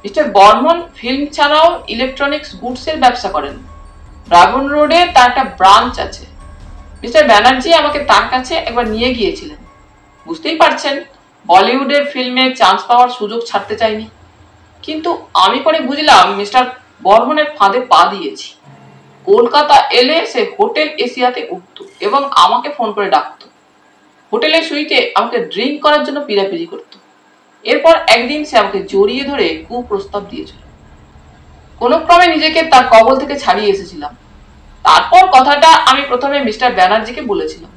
মিস্টার বর্মন ফিল্ম ছাড়াও ইলেকট্রনিক্স গুডস এর ব্যবসা করেন। ব্রাভন রোডে তার একটা ব্রাঞ্চ আছে। মিস্টার ব্যানার্জি আমাকে তার কাছে একবার নিয়ে গিয়েছিলেন। বুঝতেই পারছেন, বলিউডের ফিল্মে চান্স পাওয়ার সুযোগ ছাড়তে চাইনি। কিন্তু আমি পরে বুঝলাম মিস্টার বর্মনের ফাঁদে পা দিয়েছি। কলকাতা এলে সে হোটেল এশিয়াতে উঠত এবং আমাকে ফোন করে ডাকতো। হোটেলের সুইটে আমাকে ড্রিঙ্ক করার জন্য পিরাপিরি করতো। এরপর একদিন সে আমাকে জড়িয়ে ধরে কুপ্রস্তাব দিয়েছিল। কোনো ক্রমে নিজেকে তার কবল থেকে ছাড়িয়ে এসেছিলাম। তারপর কথাটা আমি প্রথমে মিস্টার ব্যানার্জিকে বলেছিলাম।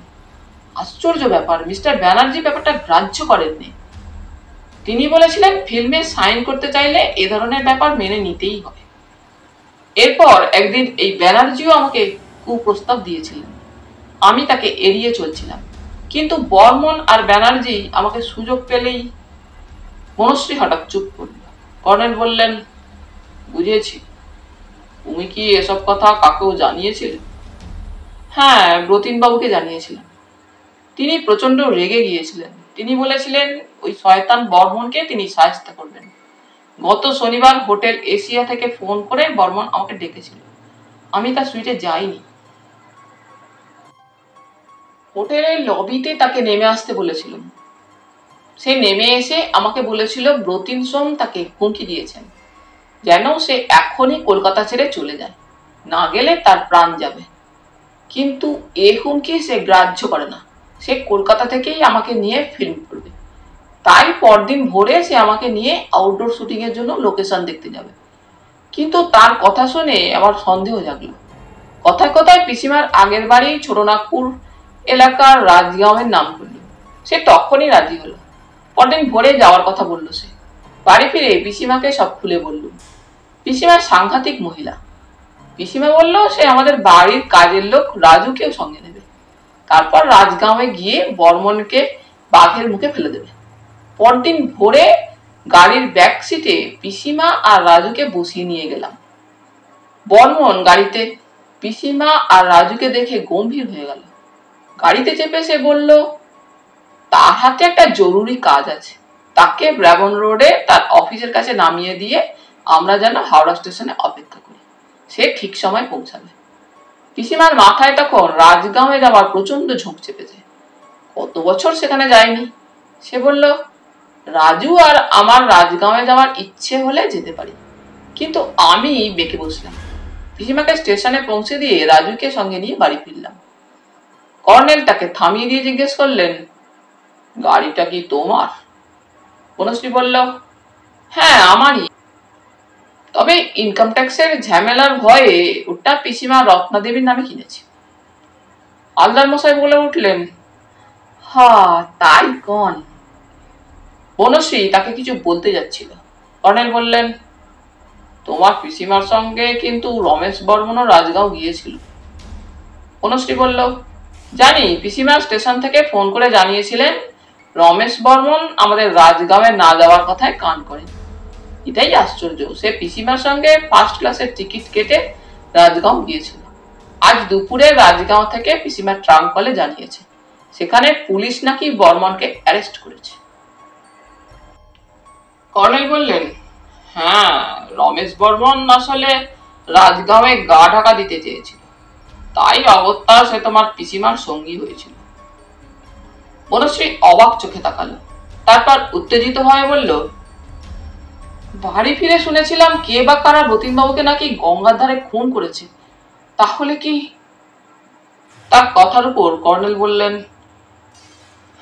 আশ্চর্য ব্যাপার, মিস্টার ব্যানার্জি ব্যাপারটা গ্রাহ্য করেননি। তিনি বলেছিলেন ফিল্মে সাইন করতে চাইলে এ ধরনের ব্যাপার মেনে নিতেই হবে। এরপর একদিন এই ব্যানার্জিও আমাকে কুপ্রস্তাব দিয়েছিলেন। আমি তাকে এড়িয়ে চলছিলাম, কিন্তু বর্মন আর ব্যানার্জি আমাকে সুযোগ পেলেই। মনশ্রী হঠাৎ চুপ করল। কর্নেল বললেন, বুঝেছি, তুমি কি এসব কথা কাকেও জানিয়েছিলে? হ্যাঁ, যতীন বাবুকে জানিয়েছিলাম। তিনি প্রচন্ড রেগে গিয়েছিলেন। তিনি বলেছিলেন ওই শয়তান বর্মনকে তিনি সাহায্য করবেন। গত শনিবার হোটেল এশিয়া থেকে ফোন করে বর্মন আমাকে ডেকেছিল। আমি তার সুইটে যাইনি। হোটেলের লবিতে তাকে নেমে আসতে বলেছিলাম। সে নেমে এসে আমাকে বলেছিল যতীন সোম তাকে হুমকি দিয়েছেন যেন সে এখনই কলকাতা ছেড়ে চলে যায়, না গেলে তার প্রাণ যাবে। কিন্তু এ হুমকি সে গ্রাহ্য করে না। সে কলকাতা থেকেই আমাকে নিয়ে ফিল্ম করবে। তাই পরদিন ভোরে সে আমাকে নিয়ে আউটডোর শুটিং এর জন্য লোকেশন দেখতে যাবে। কিন্তু তার কথা শুনে আমার সন্দেহ জাগলো। কথায় কথায় পিসিমার আগের বাড়ি ছোটনাগপুর এলাকার রাজগাঁওয়ের নাম করল। সে তখনই রাজি হলো। পরদিন ভোরে যাওয়ার কথা বলল সে। বাড়ি ফিরে পিসিমাকে সব খুলে বলল। পিসিমা সাংঘাতিক মহিলা। পিসিমা বলল সে আমাদের বাড়ির কাজের লোক রাজুকেও সঙ্গে নেবে। তারপর রাজগাঁওয়ে গিয়ে বর্মনকে বাঘের মুখে ফেলে দেবে। পরদিন ভোরে গাড়ির ব্যাক সিটে পিসিমা আর রাজুকে বসিয়ে নিয়ে গেলাম। বর্মন গাড়িতে পিসিমা আর রাজুকে দেখে গম্ভীর হয়ে গেল। গাড়িতে চেপে সে বলল তার হাতে একটা জরুরি কাজ আছে। তাকে ব্রাভন রোডে তার অফিসের কাছে নামিয়ে দিয়ে আমরা যেন হাওড়া স্টেশনে অপেক্ষা করি। সে ঠিক সময় পৌঁছাবে। পিসিমার মাথায় তখন রাজগাঁওয়ে যাওয়ার প্রচন্ড ঝোঁক চেপেছে। কত বছর সেখানে যায়নি। সে বলল, রাজু আর আমার রাজগাঁওয়ে যাওয়ার ইচ্ছে হলে যেতে পারি। কিন্তু আমি বেঁকে বসলাম। পিসিমাকে স্টেশনে পৌঁছে দিয়ে রাজুকে সঙ্গে নিয়ে বাড়ি ফিরলাম। কর্নেল তাকে থামিয়ে দিয়ে জিজ্ঞেস করলেন, গাড়িটা কি তোমার? বনশ্রী বলল, হ্যাঁ আমারই, তবে ইনকাম ট্যাক্সের ঝামেলার ভয়ে ওটা পিসিমা রত্নাদেবীর নামে কিনেছি। হালদার মশাই বলে উঠলেন, হা তাই কন। বনশ্রী তাকে কিছু বলতে যাচ্ছিল। কর্নেল বললেন, তোমার পিসিমার সঙ্গে কিন্তু রমেশ বর্মনও রাজগাঁও গিয়েছিল। বনশ্রী বলল, জানি, পিসিমা স্টেশন থেকে ফোন করে জানিয়েছিলেন রমেশ বর্মন আমাদের রাজগাঁওয়ে না যাওয়ার কথায় কান করেন। এটাই আশ্চর্য, সে পিসিমার সঙ্গে ফার্স্ট ক্লাসের টিকিট কেটে রাজগাঁও গিয়েছিল। আজ দুপুরে রাজগাঁও থেকে পিসিমার ট্রাঙ্ক কলে জানিয়েছে সেখানে পুলিশ নাকি বর্মনকে অ্যারেস্ট করেছে। কর্নেল বললেন, হ্যাঁ, রমেশ বর্মন আসলে রাজগাঁওয়ে গা ঢাকা দিতে চেয়েছিল, তাই অগত্যা সে তোমার পিসিমার সঙ্গী হয়েছিল। বনশ্রী অবাক চোখে তাকালো, তারপর উত্তেজিত হয়ে বলল, বাড়ি ফিরে শুনেছিলাম কে বা কারা রতিনবাবুকে নাকি গঙ্গার ধারে খুন করেছে, তাহলে কি? তার কথার উপর কর্নেল বললেন,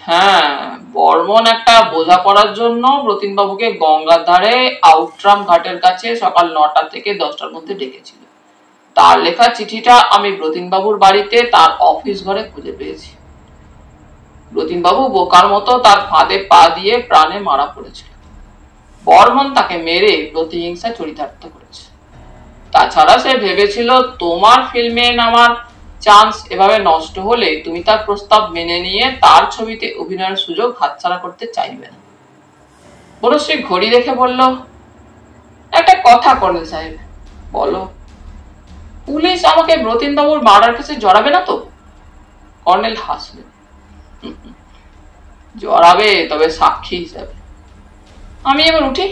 হ্যাঁ, বর্মন একটা বোঝাপড়ার জন্য রতিনবাবুকে গঙ্গার ধারে আউটরাম ঘাটের কাছে সকাল 9টা থেকে 10টার মধ্যে ডেকেছিল। তার লেখা চিঠিটা আমি রতিনবাবুর বাড়িতে তার অফিস ঘরে খুঁজে পেয়েছি। রতিনবাবু বোকার মতো তার ফাঁদে পা দিয়ে প্রাণে মারা পড়েছিল। বর্মন তাকে মেরে প্রতিহিংসা চরিতার্থ করেছে। তাছাড়া সে ভেবেছিল তোমার ফিল্মে নামার চান্স এভাবে নষ্ট হলে তুমি তার প্রস্তাব মেনে নিয়ে তার ছবিতে অভিনয়ের সুযোগ হাতছাড়া করতে চাইবে না। বনশ্রী ঘড়ি দেখে বলল, একটা কথা কর্নেল সাহেব। বলো। পুলিশ আমাকে রতিনবাবুর মার্ডার কেসে জড়াবে না তো? কর্নেল হাসলেন, জড়াবে, তবে সাক্ষী হিসাবে। আমি এবার উঠি।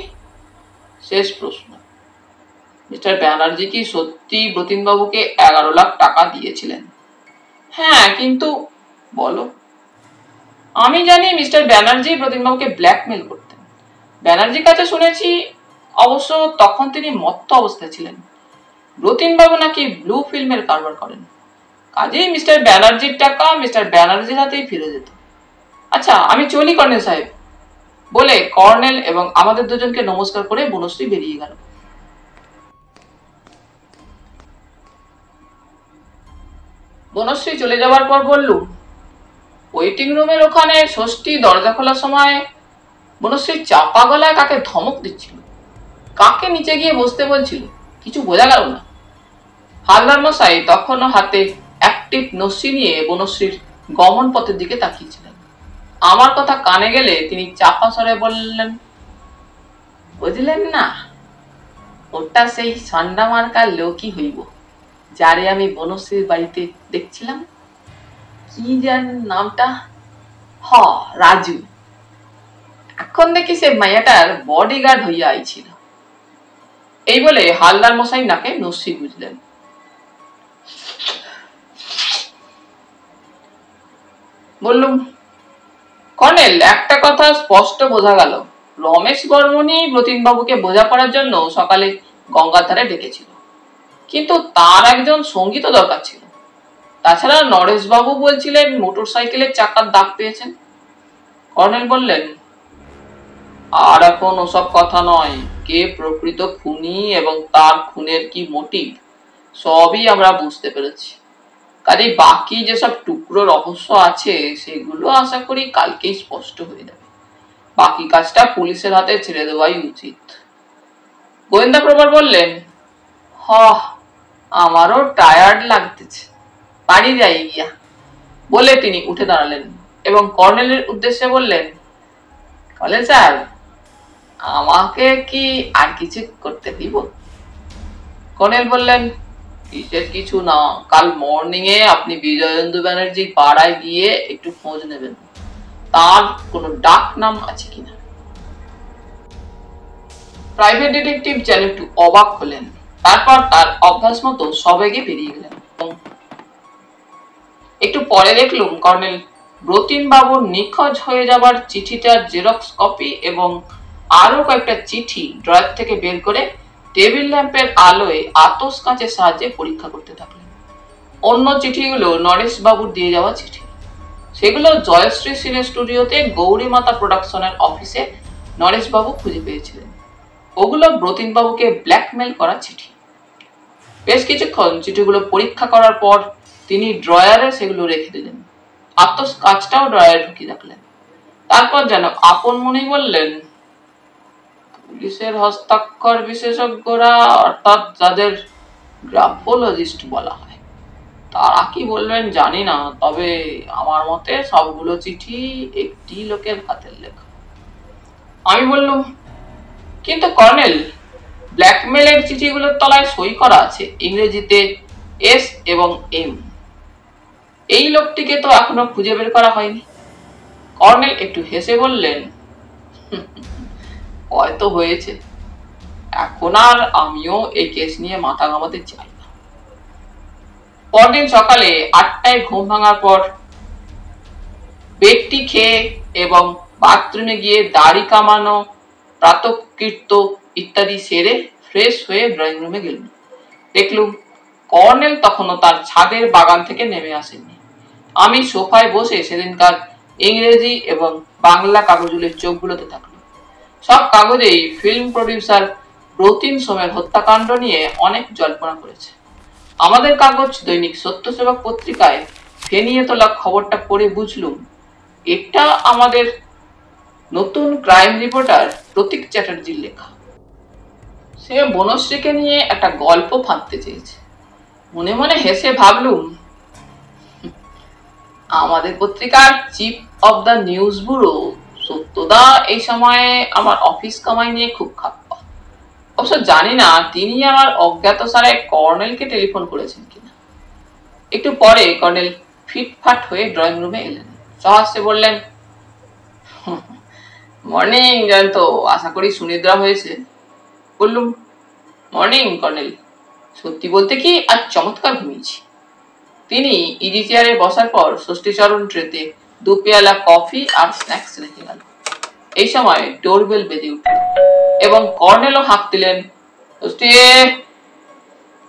শেষ প্রশ্ন, মিস্টার ব্যানার্জি কি সত্যি রতিনবাবুকে 11 লাখ টাকা দিয়েছিলেন? হ্যাঁ, কিন্তু বলো। আমি জানি মিস্টার ব্যানার্জি রতিনবাবুকে ব্ল্যাকমেল করতেন। ব্যানার্জির কাছে শুনেছি, অবশ্য তখন তিনি মত্ত অবস্থায় ছিলেন, রতিনবাবু নাকি ব্লু ফিল্মের কারবার করেন। কাজেই মিস্টার ব্যানার্জির টাকা মিস্টার ব্যানার্জির হাতেই ফিরে যেত। আচ্ছা, আমি চলি কর্নেল সাহেব, বলে কর্নেল এবং আমাদের দুজনকে নমস্কার করে বনশ্রী বেরিয়ে গেল। বনশ্রী চলে যাওয়ার পর বললুম, ওয়েটিং রুমের ওখানে ষষ্ঠী দরজা খোলার সময় বনশ্রী চাপা গলায় কাকে ধমক দিচ্ছিল, কাকে নিচে গিয়ে বসতে বলছিল, কিছু বোঝা গেল না। হালদার মশাই তখনও হাতে অ্যাক্টিভ নস্যি নিয়ে বনশ্রীর গমন পথের দিকে তাকিয়েছিলেন। আমার কথা কানে গেলে তিনি চাপা স্বরে বললেন, বুঝলেন না, ওটা সেই সন্ডা মার্কার লোকই হইব যারে আমি বনশ্রীর বাড়িতে দেখছিলাম। কি যেন নামটা? রাজু। এখন দেখি সে মাইয়াটার বডিগার্ড হইয়া আইছিল। এই বলে হালদার মশাই নাকে নস্যি বুঝলেন। বললুম, কর্নেল, একটা কথা স্পষ্ট বোঝা গেল, রমেশ বর্মনই রতিনবাবুকে বোঝাপড়ার জন্য সকালে গঙ্গার ধারে ডেকেছিল, কিন্তু তার একজন সঙ্গী তো দরকার ছিল। তাছাড়া নরেশবাবু বলছিলেন মোটর সাইকেলের চাকার দাগ পেয়েছেন। কর্নেল বললেন, আর এখন ওসব কথা নয়, কে প্রকৃত খুনি এবং তার খুনের কি মোটিভ সবই আমরা বুঝতে পেরেছি। কাজে বাকি যেসব টুকরো রহস্য আছে সেগুলো আশা করি কালকেই স্পষ্ট হয়ে যাবে। বাকি কাজটা পুলিশের হাতে ছেড়ে দেওয়াই উচিত। গোয়েন্দা প্রবার বললেন, আমারও টায়ার্ড লাগতেছে, বাড়ি যাই গিয়া, বলে তিনি উঠে দাঁড়ালেন এবং কর্নেলের উদ্দেশ্যে বললেন, কর্নেল স্যার, আমাকে কি আর কিছু করতে দিব? কর্নেল বললেন, বিশেষ কিছু না, কাল মর্নিং এ আপনি বিজয়েন্দু ব্যানার্জি পাড়ায় গিয়ে একটু খোঁজ নেবেন, তার কোনো ডাক নাম আছে কিনা। প্রাইভেট ডিটেকটিভ যেন একটু অবাক হলেন, তারপর তার অভ্যাস মতো সবেগে বেরিয়ে গেলেন। একটু পরে দেখলুম কর্নেল রতিন বাবুর নিখোঁজ হয়ে যাবার চিঠিটার জেরক্স কপি এবং আরো কয়েকটা চিঠি ড্রয়ার থেকে বের করে টেবিল ল্যাম্পের আলোয় আতস কাঁচের সাহায্যে পরীক্ষা করতে থাকলেন। অন্য চিঠিগুলো নরেশ বাবুর দিয়ে যাওয়া চিঠি। সেগুলো জয়শ্রী সিনে স্টুডিওতে গৌরী মাতা প্রোডাকশনের অফিসে নরেশবাবু খুঁজে পেয়েছিলেন। ওগুলো ব্রতিনবাবুকে ব্ল্যাকমেল করা চিঠি। বেশ কিছুক্ষণ চিঠিগুলো পরীক্ষা করার পর তিনি ড্রয়ারে সেগুলো রেখে দিলেন। আত্মস কাজটাও ড্রয়ারে ঢুকিয়ে রাখলেন। তারপর যেন আপন মনেই বললেন, পুলিশের হস্তাক্ষর বিশেষজ্ঞরা, অর্থাৎ যাদের গ্রাফোলজিস্ট বলা হয়, তারা কি বলবেন জানি না, তবে আমার মতে সবগুলো চিঠি একটি লোকের হাতের লেখা। আমি বললাম, কিন্তু কর্নেল, ব্ল্যাকমেলের চিঠিগুলোর তলায় সই করা আছে ইংরেজিতে এস এবং এম। এই লোকটিকে তো এখনো খুঁজে বের করা হয়নি। কর্নেল একটু হেসে বললেন, হয়তো হয়েছে, এখন আর আমিও এই কেস নিয়ে মাথা ঘামাতে চাই না। পরদিন সকালে 8টায় ঘুম ভাঙার পর বেডটি খেয়ে এবং বাথরুমে গিয়ে দাড়ি কামানো, প্রাতঃকৃত্য ইত্যাদি সেরে ফ্রেশ হয়ে ড্রয়িং রুমে গেলুম। দেখলুম কর্নেল তখনও তার ছাদের বাগান থেকে নেমে আসেননি। আমি সোফায় বসে সেদিনকার ইংরেজি এবং বাংলা কাগজগুলোর চোখ বুলোতে থাকলাম। সব কাগজেই ফিল্ম প্রডিউসার ব্রতিন সোমের হত্যাকাণ্ড নিয়ে অনেক জল্পনা করেছে। আমাদের কাগজ দৈনিক সত্যসেবক পত্রিকায় ফেনিয়ে তোলা খবরটা পড়ে বুঝলুম এটা আমাদের নতুন ক্রাইম রিপোর্টার প্রতীক চ্যাটার্জির লেখা। সে বনশ্রীকে নিয়ে একটা গল্প ফাঁদতে চেয়েছে। মনে মনে হেসে ভাবলুম, আমাদের পত্রিকার chief of the news bureau সত্যদা এই সময়ে আমার অফিস কামাই নিয়ে খুব খাপ্পা। অবশ্য জানি না তিনি আমার অজ্ঞাতসারে কর্নেলকে টেলিফোন করেছেন কিনা। একটু পরে কর্নেল ফিটফাট হয়ে ড্রয়িং রুমে এলেন। সহাস্যে বললেন, মর্নিং জয়ন্ত, আশা করি সুনিদ্রা হয়েছে। বললুম, মর্নিং কর্নেল, সত্যি বলতে কি আজ চমৎকার ঘুমিয়েছি। তিনি ইজি চেয়ারে বসার পর ষষ্ঠীচরণ ট্রেতে 2 পেয়ালা কফি আর স্ন্যাক্স রেখে গেল। এই সময় ডোরবেল বেজে উঠল এবং কর্নেলও হাঁক দিলেন, ষষ্ঠী।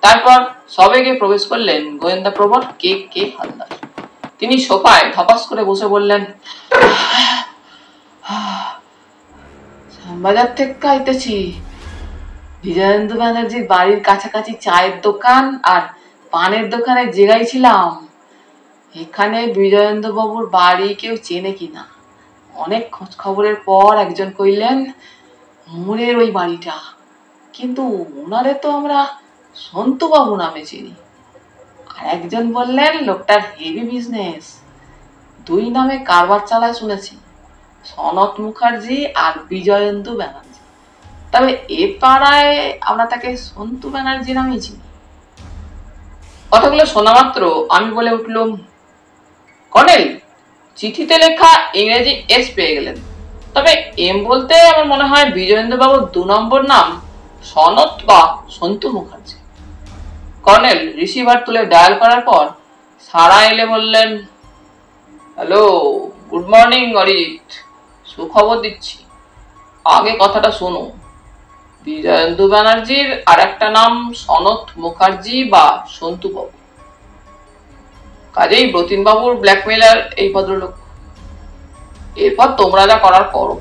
তারপর সবেগে প্রবেশ করলেন গোয়েন্দা প্রবর কে কে হালদার। তিনি সোফায় ধপাস করে বসে বললেন, শ্যামবাজার থেকে আইতেছি। বিজয়েন্দু ব্যানার্জির বাড়ির কাছাকাছি চায়ের দোকান আর পানের দোকানে জেগাই ছিলাম। এখানে বিজয়েন্দু বাবুর বাড়ি কেউ চেনে কিনা। অনেক খোঁজ খবরের পর একজন কইলেন মোড়ের ওই বাড়িটা, কিন্তু ওনারে তো আমরা সন্তু বাবু নামে চিনি। আর একজন বললেন লোকটার হেভি বিজনেস, 2 নামে কারবার চালায় শুনেছি, সনত মুখার্জি আর বিজয়েন্দু ব্যানার্জি। তবে এ পাড়ায় আমরা তাকে সন্তু ব্যানার্জি নামেই চিনি। কথাগুলো শোনা মাত্র আমি বলে উঠলুম, কর্নেল, চিঠিতে লেখা ইংরেজি এস পেয়ে গেলেন, তবে এম বলতে আমার মনে হয় বিজয়েন্দ্র বাবুর 2 নম্বর নাম সনত বা সন্তু মুখার্জি। কর্নেল রিসিভার তুলে ডায়াল করার পর সারা এলে বললেন, হ্যালো, গুড মর্নিং অরিজিৎ, সুখবর দিচ্ছি। আগে কথাটা শোনো, বিজয়েন্দু ব্যানার্জির আর একটা নাম সনত মুখার্জি বা সন্তু বাবু। কাজেই ব্রতিন বাবুর ব্ল্যাকমেলার এই ভদ্রলোক। এরপর তোমরা যা করার করো।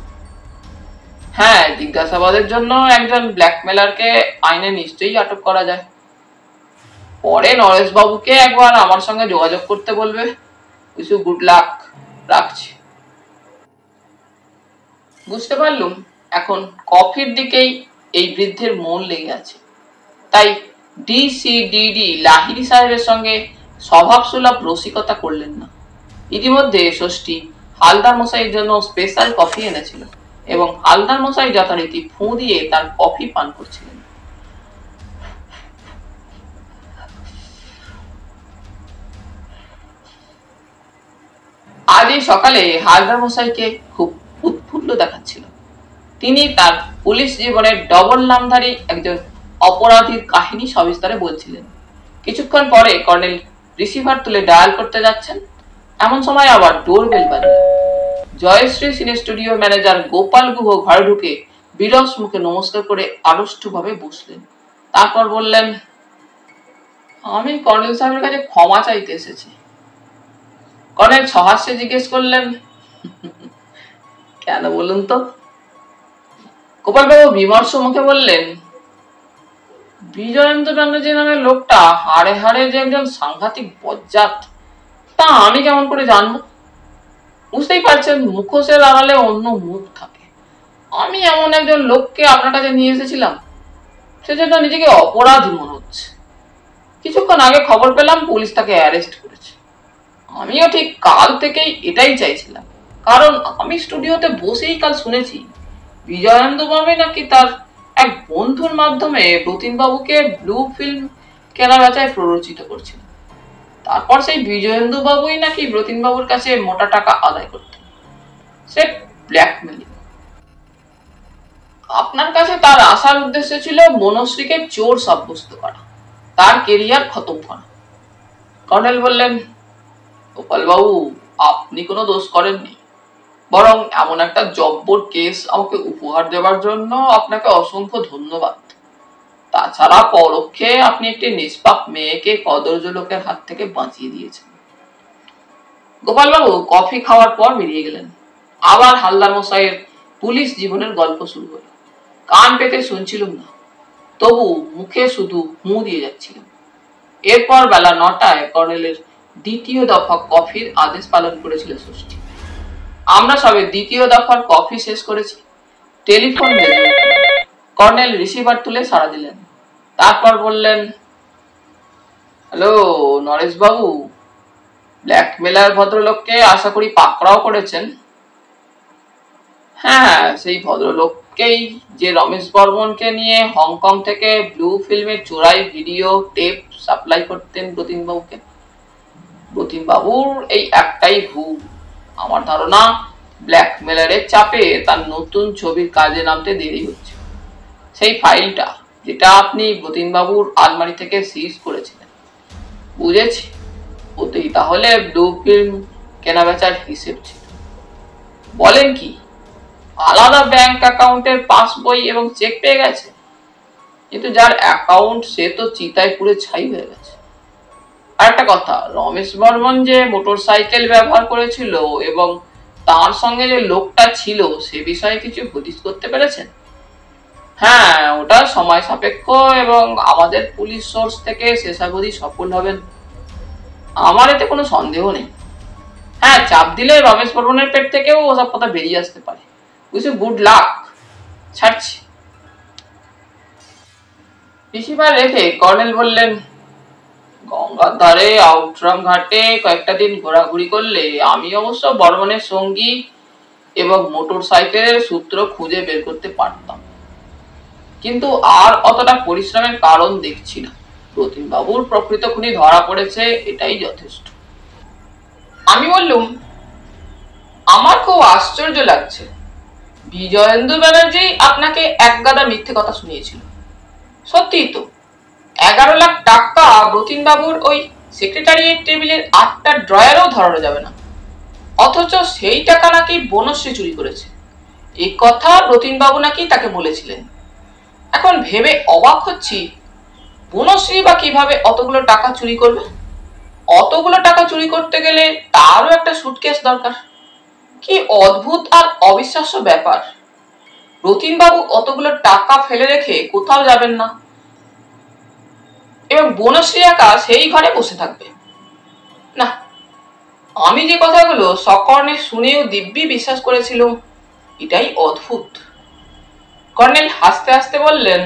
হ্যাঁ, জিজ্ঞাসাবাদের জন্য একজন ব্ল্যাকমেলারকে আইনে নিশ্চয়ই আটক করা যায়। পরে নরেশ বাবুকে একবার আমার সঙ্গে যোগাযোগ করতে বলবে। কিছু গুড লাক, রাখছি। বুঝতে পারলুম এখন কফির দিকেই এই বৃদ্ধের মন লেগে আছে। তাই ডিসিডিডি লাহিড়ী সাহেবের সঙ্গে স্বভাবসুলভ রসিকতা করলেন না। ইতিমধ্যে ষষ্ঠী হালদার মশাইয়ের জন্য স্পেশাল কফি এনেছিল এবং হালদার মশাই যথারীতি ফু দিয়ে তার কফি পান করছিলেন। আজ এই সকালে হালদার মশাইকে খুব উৎফুল্ল দেখাচ্ছিল। তিনি তার পুলিশ জীবনের ডবল নামধারী একজন অপরাধীর কাহিনী সবিস্তারে বলছিলেন। কিছুক্ষণ পরে কর্নেল রিসিভার তুলে ডায়াল করতে যাচ্ছেন, এমন সময় আবার ডোরবেল বাজল। জয়শ্রী সিনে স্টুডিও ম্যানেজার গোপাল গুহ ঘরে ঢুকে বিরস মুখে নমস্কার করে আড়ষ্টভাবে বসলেন। তারপর বললেন, আমি কর্নেল সাহেবের কাছে ক্ষমা চাইতে এসেছি। কর্নেল সহাস্যে জিজ্ঞেস করলেন, কেন বলুন তো? গোপালবাবু বিমর্ষ মুখে বললেন, বিজয়েন্দ্র ব্যানার্জি নামের লোকটা হাড়ে হাড়ে যে একজন সাংঘাতিক বজ্জাত তা আমি কেমন করে জানবো? বুঝতেই পারছেন, মুখোশের আড়ালে অন্য মুখ থাকে। আমি এমন একজন লোককে আপনার কাছে নিয়ে এসেছিলাম, সেজন্য নিজেকে অপরাধী মনে হচ্ছে। কিছুক্ষণ আগে খবর পেলাম পুলিশ তাকে অ্যারেস্ট করেছে। আমিও ঠিক কাল থেকেই এটাই চাইছিলাম, কারণ আমি স্টুডিওতে বসেই কাল শুনেছি বিজয়েন্দ্র বাবু নাকি তার এক বন্ধুর মাধ্যমে ব্রতিন বাবুকে ব্লু ফিল্ম কেনা বেচায় প্ররোচিত করছিল। তারপর সেই বিজয়েন্দ্র বাবুই নাকি ব্রতিন বাবুর কাছে মোটা টাকা আদায় করতেন। সে ব্ল্যাকমেলিং। আপনার কাছে তার আসার উদ্দেশ্য ছিল বনশ্রীকে চোর সাব্যস্ত করা, তার কেরিয়ার খতম করা। কর্নেল বললেন, গোপাল বাবু, আপনি কোনো দোষ করেননি, বরং এমন একটা জব্বর কেস আমাকে উপহার দেওয়ার জন্য আপনাকে অসংখ্য ধন্যবাদ। তাছাড়া পরোক্ষে আপনি একটি নিষ্পাপ মেয়েকে কদর্য লোকের হাত থেকে বাঁচিয়ে দিয়েছেন। গোপাল বাবু কফি খাওয়ার পর বেরিয়ে গেলেন। আবার হালদার মশাইয়ের পুলিশ জীবনের গল্প শুরু হলো। কান পেতে শুনছিলাম না, তবু মুখে শুধু হু দিয়ে যাচ্ছিলাম। এরপর বেলা 9টায় কর্নেলের দ্বিতীয় দফা কফির আদেশ পালন করেছিল ষষ্ঠী। আমরা সবে দ্বিতীয় দফার কফি শেষ করেছি। টেলিফোন বেজে উঠল। কর্নেল রিসিভার তুলে সাড়া দিলেন। তারপর বললেন, হ্যালো নরেশ বাবু, ব্ল্যাকমেলার ভদ্রলোককে আশা করি পাকড়াও করেছেন। হ্যাঁ, সেই ভদ্রলোককেই, যে রমেশ বর্মনকে নিয়ে হংকং থেকে ব্লু ফিল্মের চোরাই ভিডিও টেপ সাপ্লাই করতেন ব্রতিন বাবুকে। ব্রতিন বাবুর এই একটাই ভুল। আমার ধারণা ব্ল্যাকমেলারের চাপে তার নতুন ছবির কাজে নামতে দেরি হচ্ছে। সেই ফাইলটা যেটা আপনি ব্রতিন বাবুর আলমারি থেকে সিজ করেছিলেন। বুঝেছি, ওতেই তাহলে ব্লু ফিল্ম কেনাবেচার হিসেব ছিল। বলেন কি, আলাদা ব্যাংক অ্যাকাউন্টের পাসবই এবং চেক পেয়ে গেছে? কিন্তু যার অ্যাকাউন্ট সে তো চিতায় পুড়ে ছাই হয়ে গেছে। আর একটা কথা, রমেশ বর্মন যে মোটরসাইকেল ব্যবহার করেছিল এবং তার সঙ্গে যে লোকটা ছিল সে বিষয়ে কিছু হদিস করতে পেরেছেন? হ্যাঁ, ওটা সময় সাপেক্ষ এবং আমাদের পুলিশ সোর্স থেকে শেষাবধি সফল হবেন, আমার এতে কোনো সন্দেহ নেই। হ্যাঁ, চাপ দিলে রমেশ বর্মনের পেট থেকেও ওসব কথা বেরিয়ে আসতে পারে। গুড লাক, ছাড়ছি। রিসিভার রেখে কর্নেল বললেন, গঙ্গার ধারে আউটরাম ঘাটে কয়েকটা দিন ঘোরাঘুরি করলে আমি অবশ্য বর্মনের সঙ্গী এবং মোটর সাইকেলের সূত্র খুঁজে বের করতে পারতাম, কিন্তু আর অতটা পরিশ্রমের কারণ দেখছি না। প্রতিম বাবুর প্রকৃত খুনি ধরা পড়েছে, এটাই যথেষ্ট। আমি বললুম, আমার খুব আশ্চর্য লাগছে, বিজয়েন্দ্র ব্যানার্জি আপনাকে এক গাদা মিথ্যে কথা শুনিয়েছিল। সত্যি তো, 11 লাখ টাকা ব্রতিন বাবুর ওই সেক্রেটারিয়েট টেবিলের 8টা ড্রয়ারও ধরানো যাবে না, অথচ সেই টাকা নাকি বনশ্রী চুরি করেছে। এই কথা ব্রতিন বাবু নাকি তাকে বলেছিলেন। এখন ভেবে অবাক হচ্ছি, বনশ্রী বা কিভাবে অতগুলো টাকা চুরি করবে? অতগুলো টাকা চুরি করতে গেলে তারও একটা সুটকেস দরকার। কি অদ্ভুত আর অবিশ্বাস্য ব্যাপার! রতিন বাবু অতগুলো টাকা ফেলে রেখে কোথাও যাবেন না এবং বনশ্রী একা সেই ঘরে বসে থাকবে না। আমি যে কথাগুলো সকর্ণে শুনেও দিব্যি বিশ্বাস করেছিলাম, এটাই অদ্ভুত। কর্নেল হাসতে হাসতে বললেন,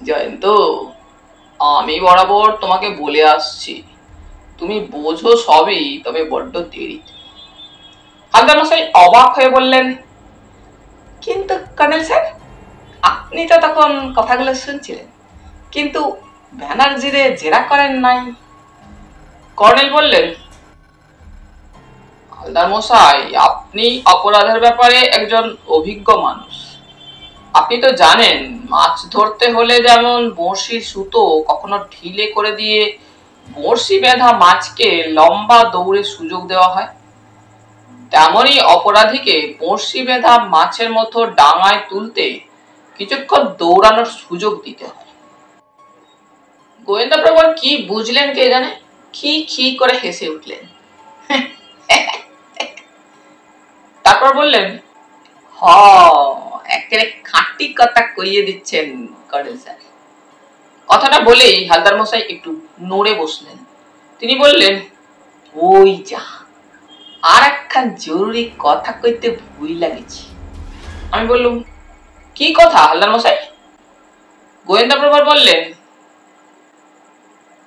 জয়ন্ত, আমি বরাবর তোমাকে বলে আসছি, তুমি বোঝো সবই, তবে বড্ড দেরি। হালদার মশাই অবাক হয়ে বললেন, কিন্তু কর্নেল স্যার, আপনি তো তখন কথাগুলো শুনছিলেন, কিন্তু ব্যানার্জিরে জেরা করেন নাই। কর্নেল বললেন, হালদার মশাই, আপনি অপরাধের ব্যাপারে একজন অভিজ্ঞ মানুষ। আপনি তো জানেন, মাছ ধরতে হলে যেমন বড়শির সুতো কখনো ঢিলে করে দিয়ে বড়শি বেঁধা মাছকে লম্বা দৌড়ে সুযোগ দেওয়া হয়, তেমনি অপরাধীকে বড়শি বেঁধা মাছের মতো ডাঙায় তুলতে কিছুক্ষণ দৌড়ানোর সুযোগ দিতে হয়। গোয়েন্দা প্রবর কি বুঝলেন কে জানে, খি খি করে হেসে উঠলেন। তারপর বললেন, হ, একেবারে খাঁটি কথা কইয়ে দিচ্ছেন কর্নেল স্যার। কথাটা বলেই হালদার মশাই একটু নড়ে বসলেন। তিনি বললেন, ওই যা, আর একখান জরুরি কথা কইতে ভুইলা গেছি। আমি বললুম, কি কথা হালদার মশাই? গোয়েন্দা প্রভার বললেন,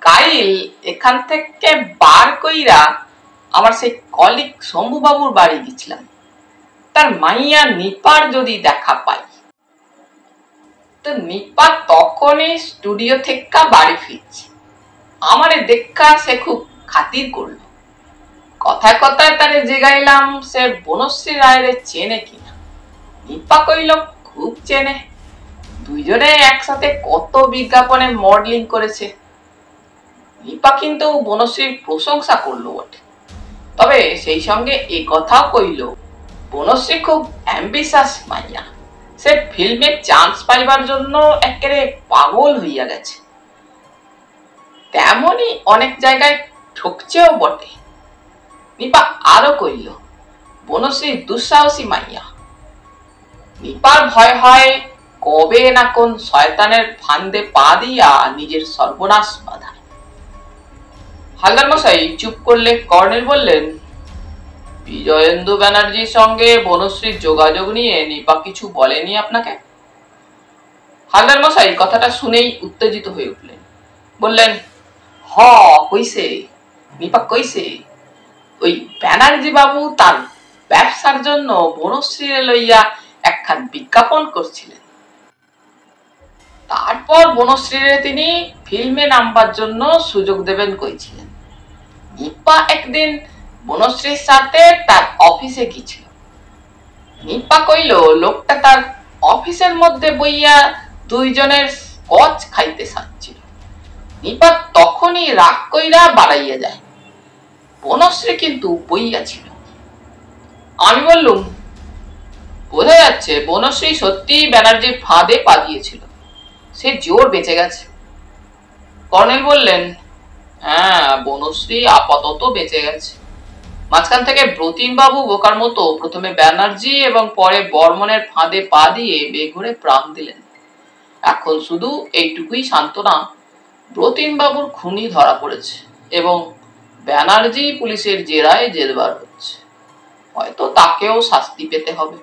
কাইল এখান থেকে বার কইরা আমার সেই কলিগ শম্ভুবাবুর বাড়ি গেছিলাম। তার মাইয়া নিপার যদি দেখা পাই। তো নিপা তখনই স্টুডিও থেকে বাড়ি ফিরছে। আমারে দেখা সে খুব খাতির করল। কথায় কথায় তারে জিগাইলাম সে বনশ্রী রায়ের চেনে কিনা। নিপা কইল খুব চেনে, দুইজনে একসাথে কত বিজ্ঞাপনে মডেলিং করেছে। নিপা কিন্তু বনশ্রীর প্রশংসা করলো বটে, তবে সেই সঙ্গে এই কথাও কইল বনশ্রী খুব অ্যাম্বিশাস মাইয়া, সে ফিল্মে চান্স পাইবার জন্য একেবারে পাগল হইয়া গেছে। তেমনই অনেক জায়গায় ঠকছেও বটে। নিপা আরো কইল বনশ্রী দুঃসাহসী মাইয়া, নিপার ভয় হয় কবে না কোন শয়তানের ফান্দে পা দিয়া নিজের সর্বনাশ বাঁধায়। হালদার মশাই চুপ করলে কর্নেল বললেন, বিজয়েন্দু ব্যানার্জির সঙ্গে বনশ্রীর যোগাযোগ নিয়ে নিপা কিছু বলেনি আপনাকে? হালদার মশাই কথাটা শুনেই উত্তেজিত হয়ে উঠলেন। বললেন, হ কইছে, নিপা কইছে ওই ব্যানার্জি বাবু তার ব্যবসার জন্য বনশ্রী লইয়া একখান বিজ্ঞাপন করছিলেন। তারপর বনশ্রীরে তিনি ফিল্মে নামবার জন্য সুযোগ দেবেন কইছিলেন। নিপা একদিন বনশ্রীর সাথে তার অফিসে গিয়েছিল। নিপা কইল লোকটা তার অফিসের মধ্যে বইয়া দুইজনের স্কচ খাইতে চাচ্ছিল। নিপা তখনই রাগ কইরা বাড়াইয়া যায়। বনশ্রী কিন্তু বইয়া ছিল। আমি বললুম, বোঝা যাচ্ছে বনশ্রী সত্যি ব্যানার্জির ফাঁদে পা দিয়েছিল, সে জোর বেঁচে গেছে। কর্নেল বললেন, হ্যাঁ, বনশ্রী আপাতত বেঁচে গেছে। মাঝখান থেকে ব্রতিন বাবু বোকার মতো প্রথমে ব্যানার্জি এবং পরে বর্মনের ফাঁদে পা দিয়ে বেঘরে প্রাণ দিলেন। এখন শুধু এইটুকুই সান্ত্বনা, ব্রতিন বাবুর খুনি ধরা পড়েছে এবং ব্যানার্জি পুলিশের জেরায় জেলবার হচ্ছে। হয়তো তাকেও শাস্তি পেতে হবে।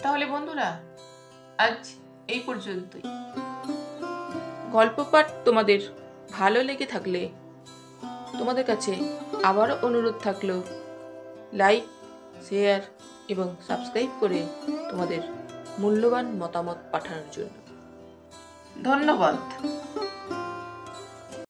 তাহলে বন্ধুরা, আজ এই পর্যন্তই। গল্প পাঠ তোমাদের ভালো লেগে থাকলে তোমাদের কাছে আবারও অনুরোধ থাকলো, লাইক, শেয়ার এবং সাবস্ক্রাইব করে তোমাদের মূল্যবান মতামত পাঠানোর জন্য। ধন্যবাদ।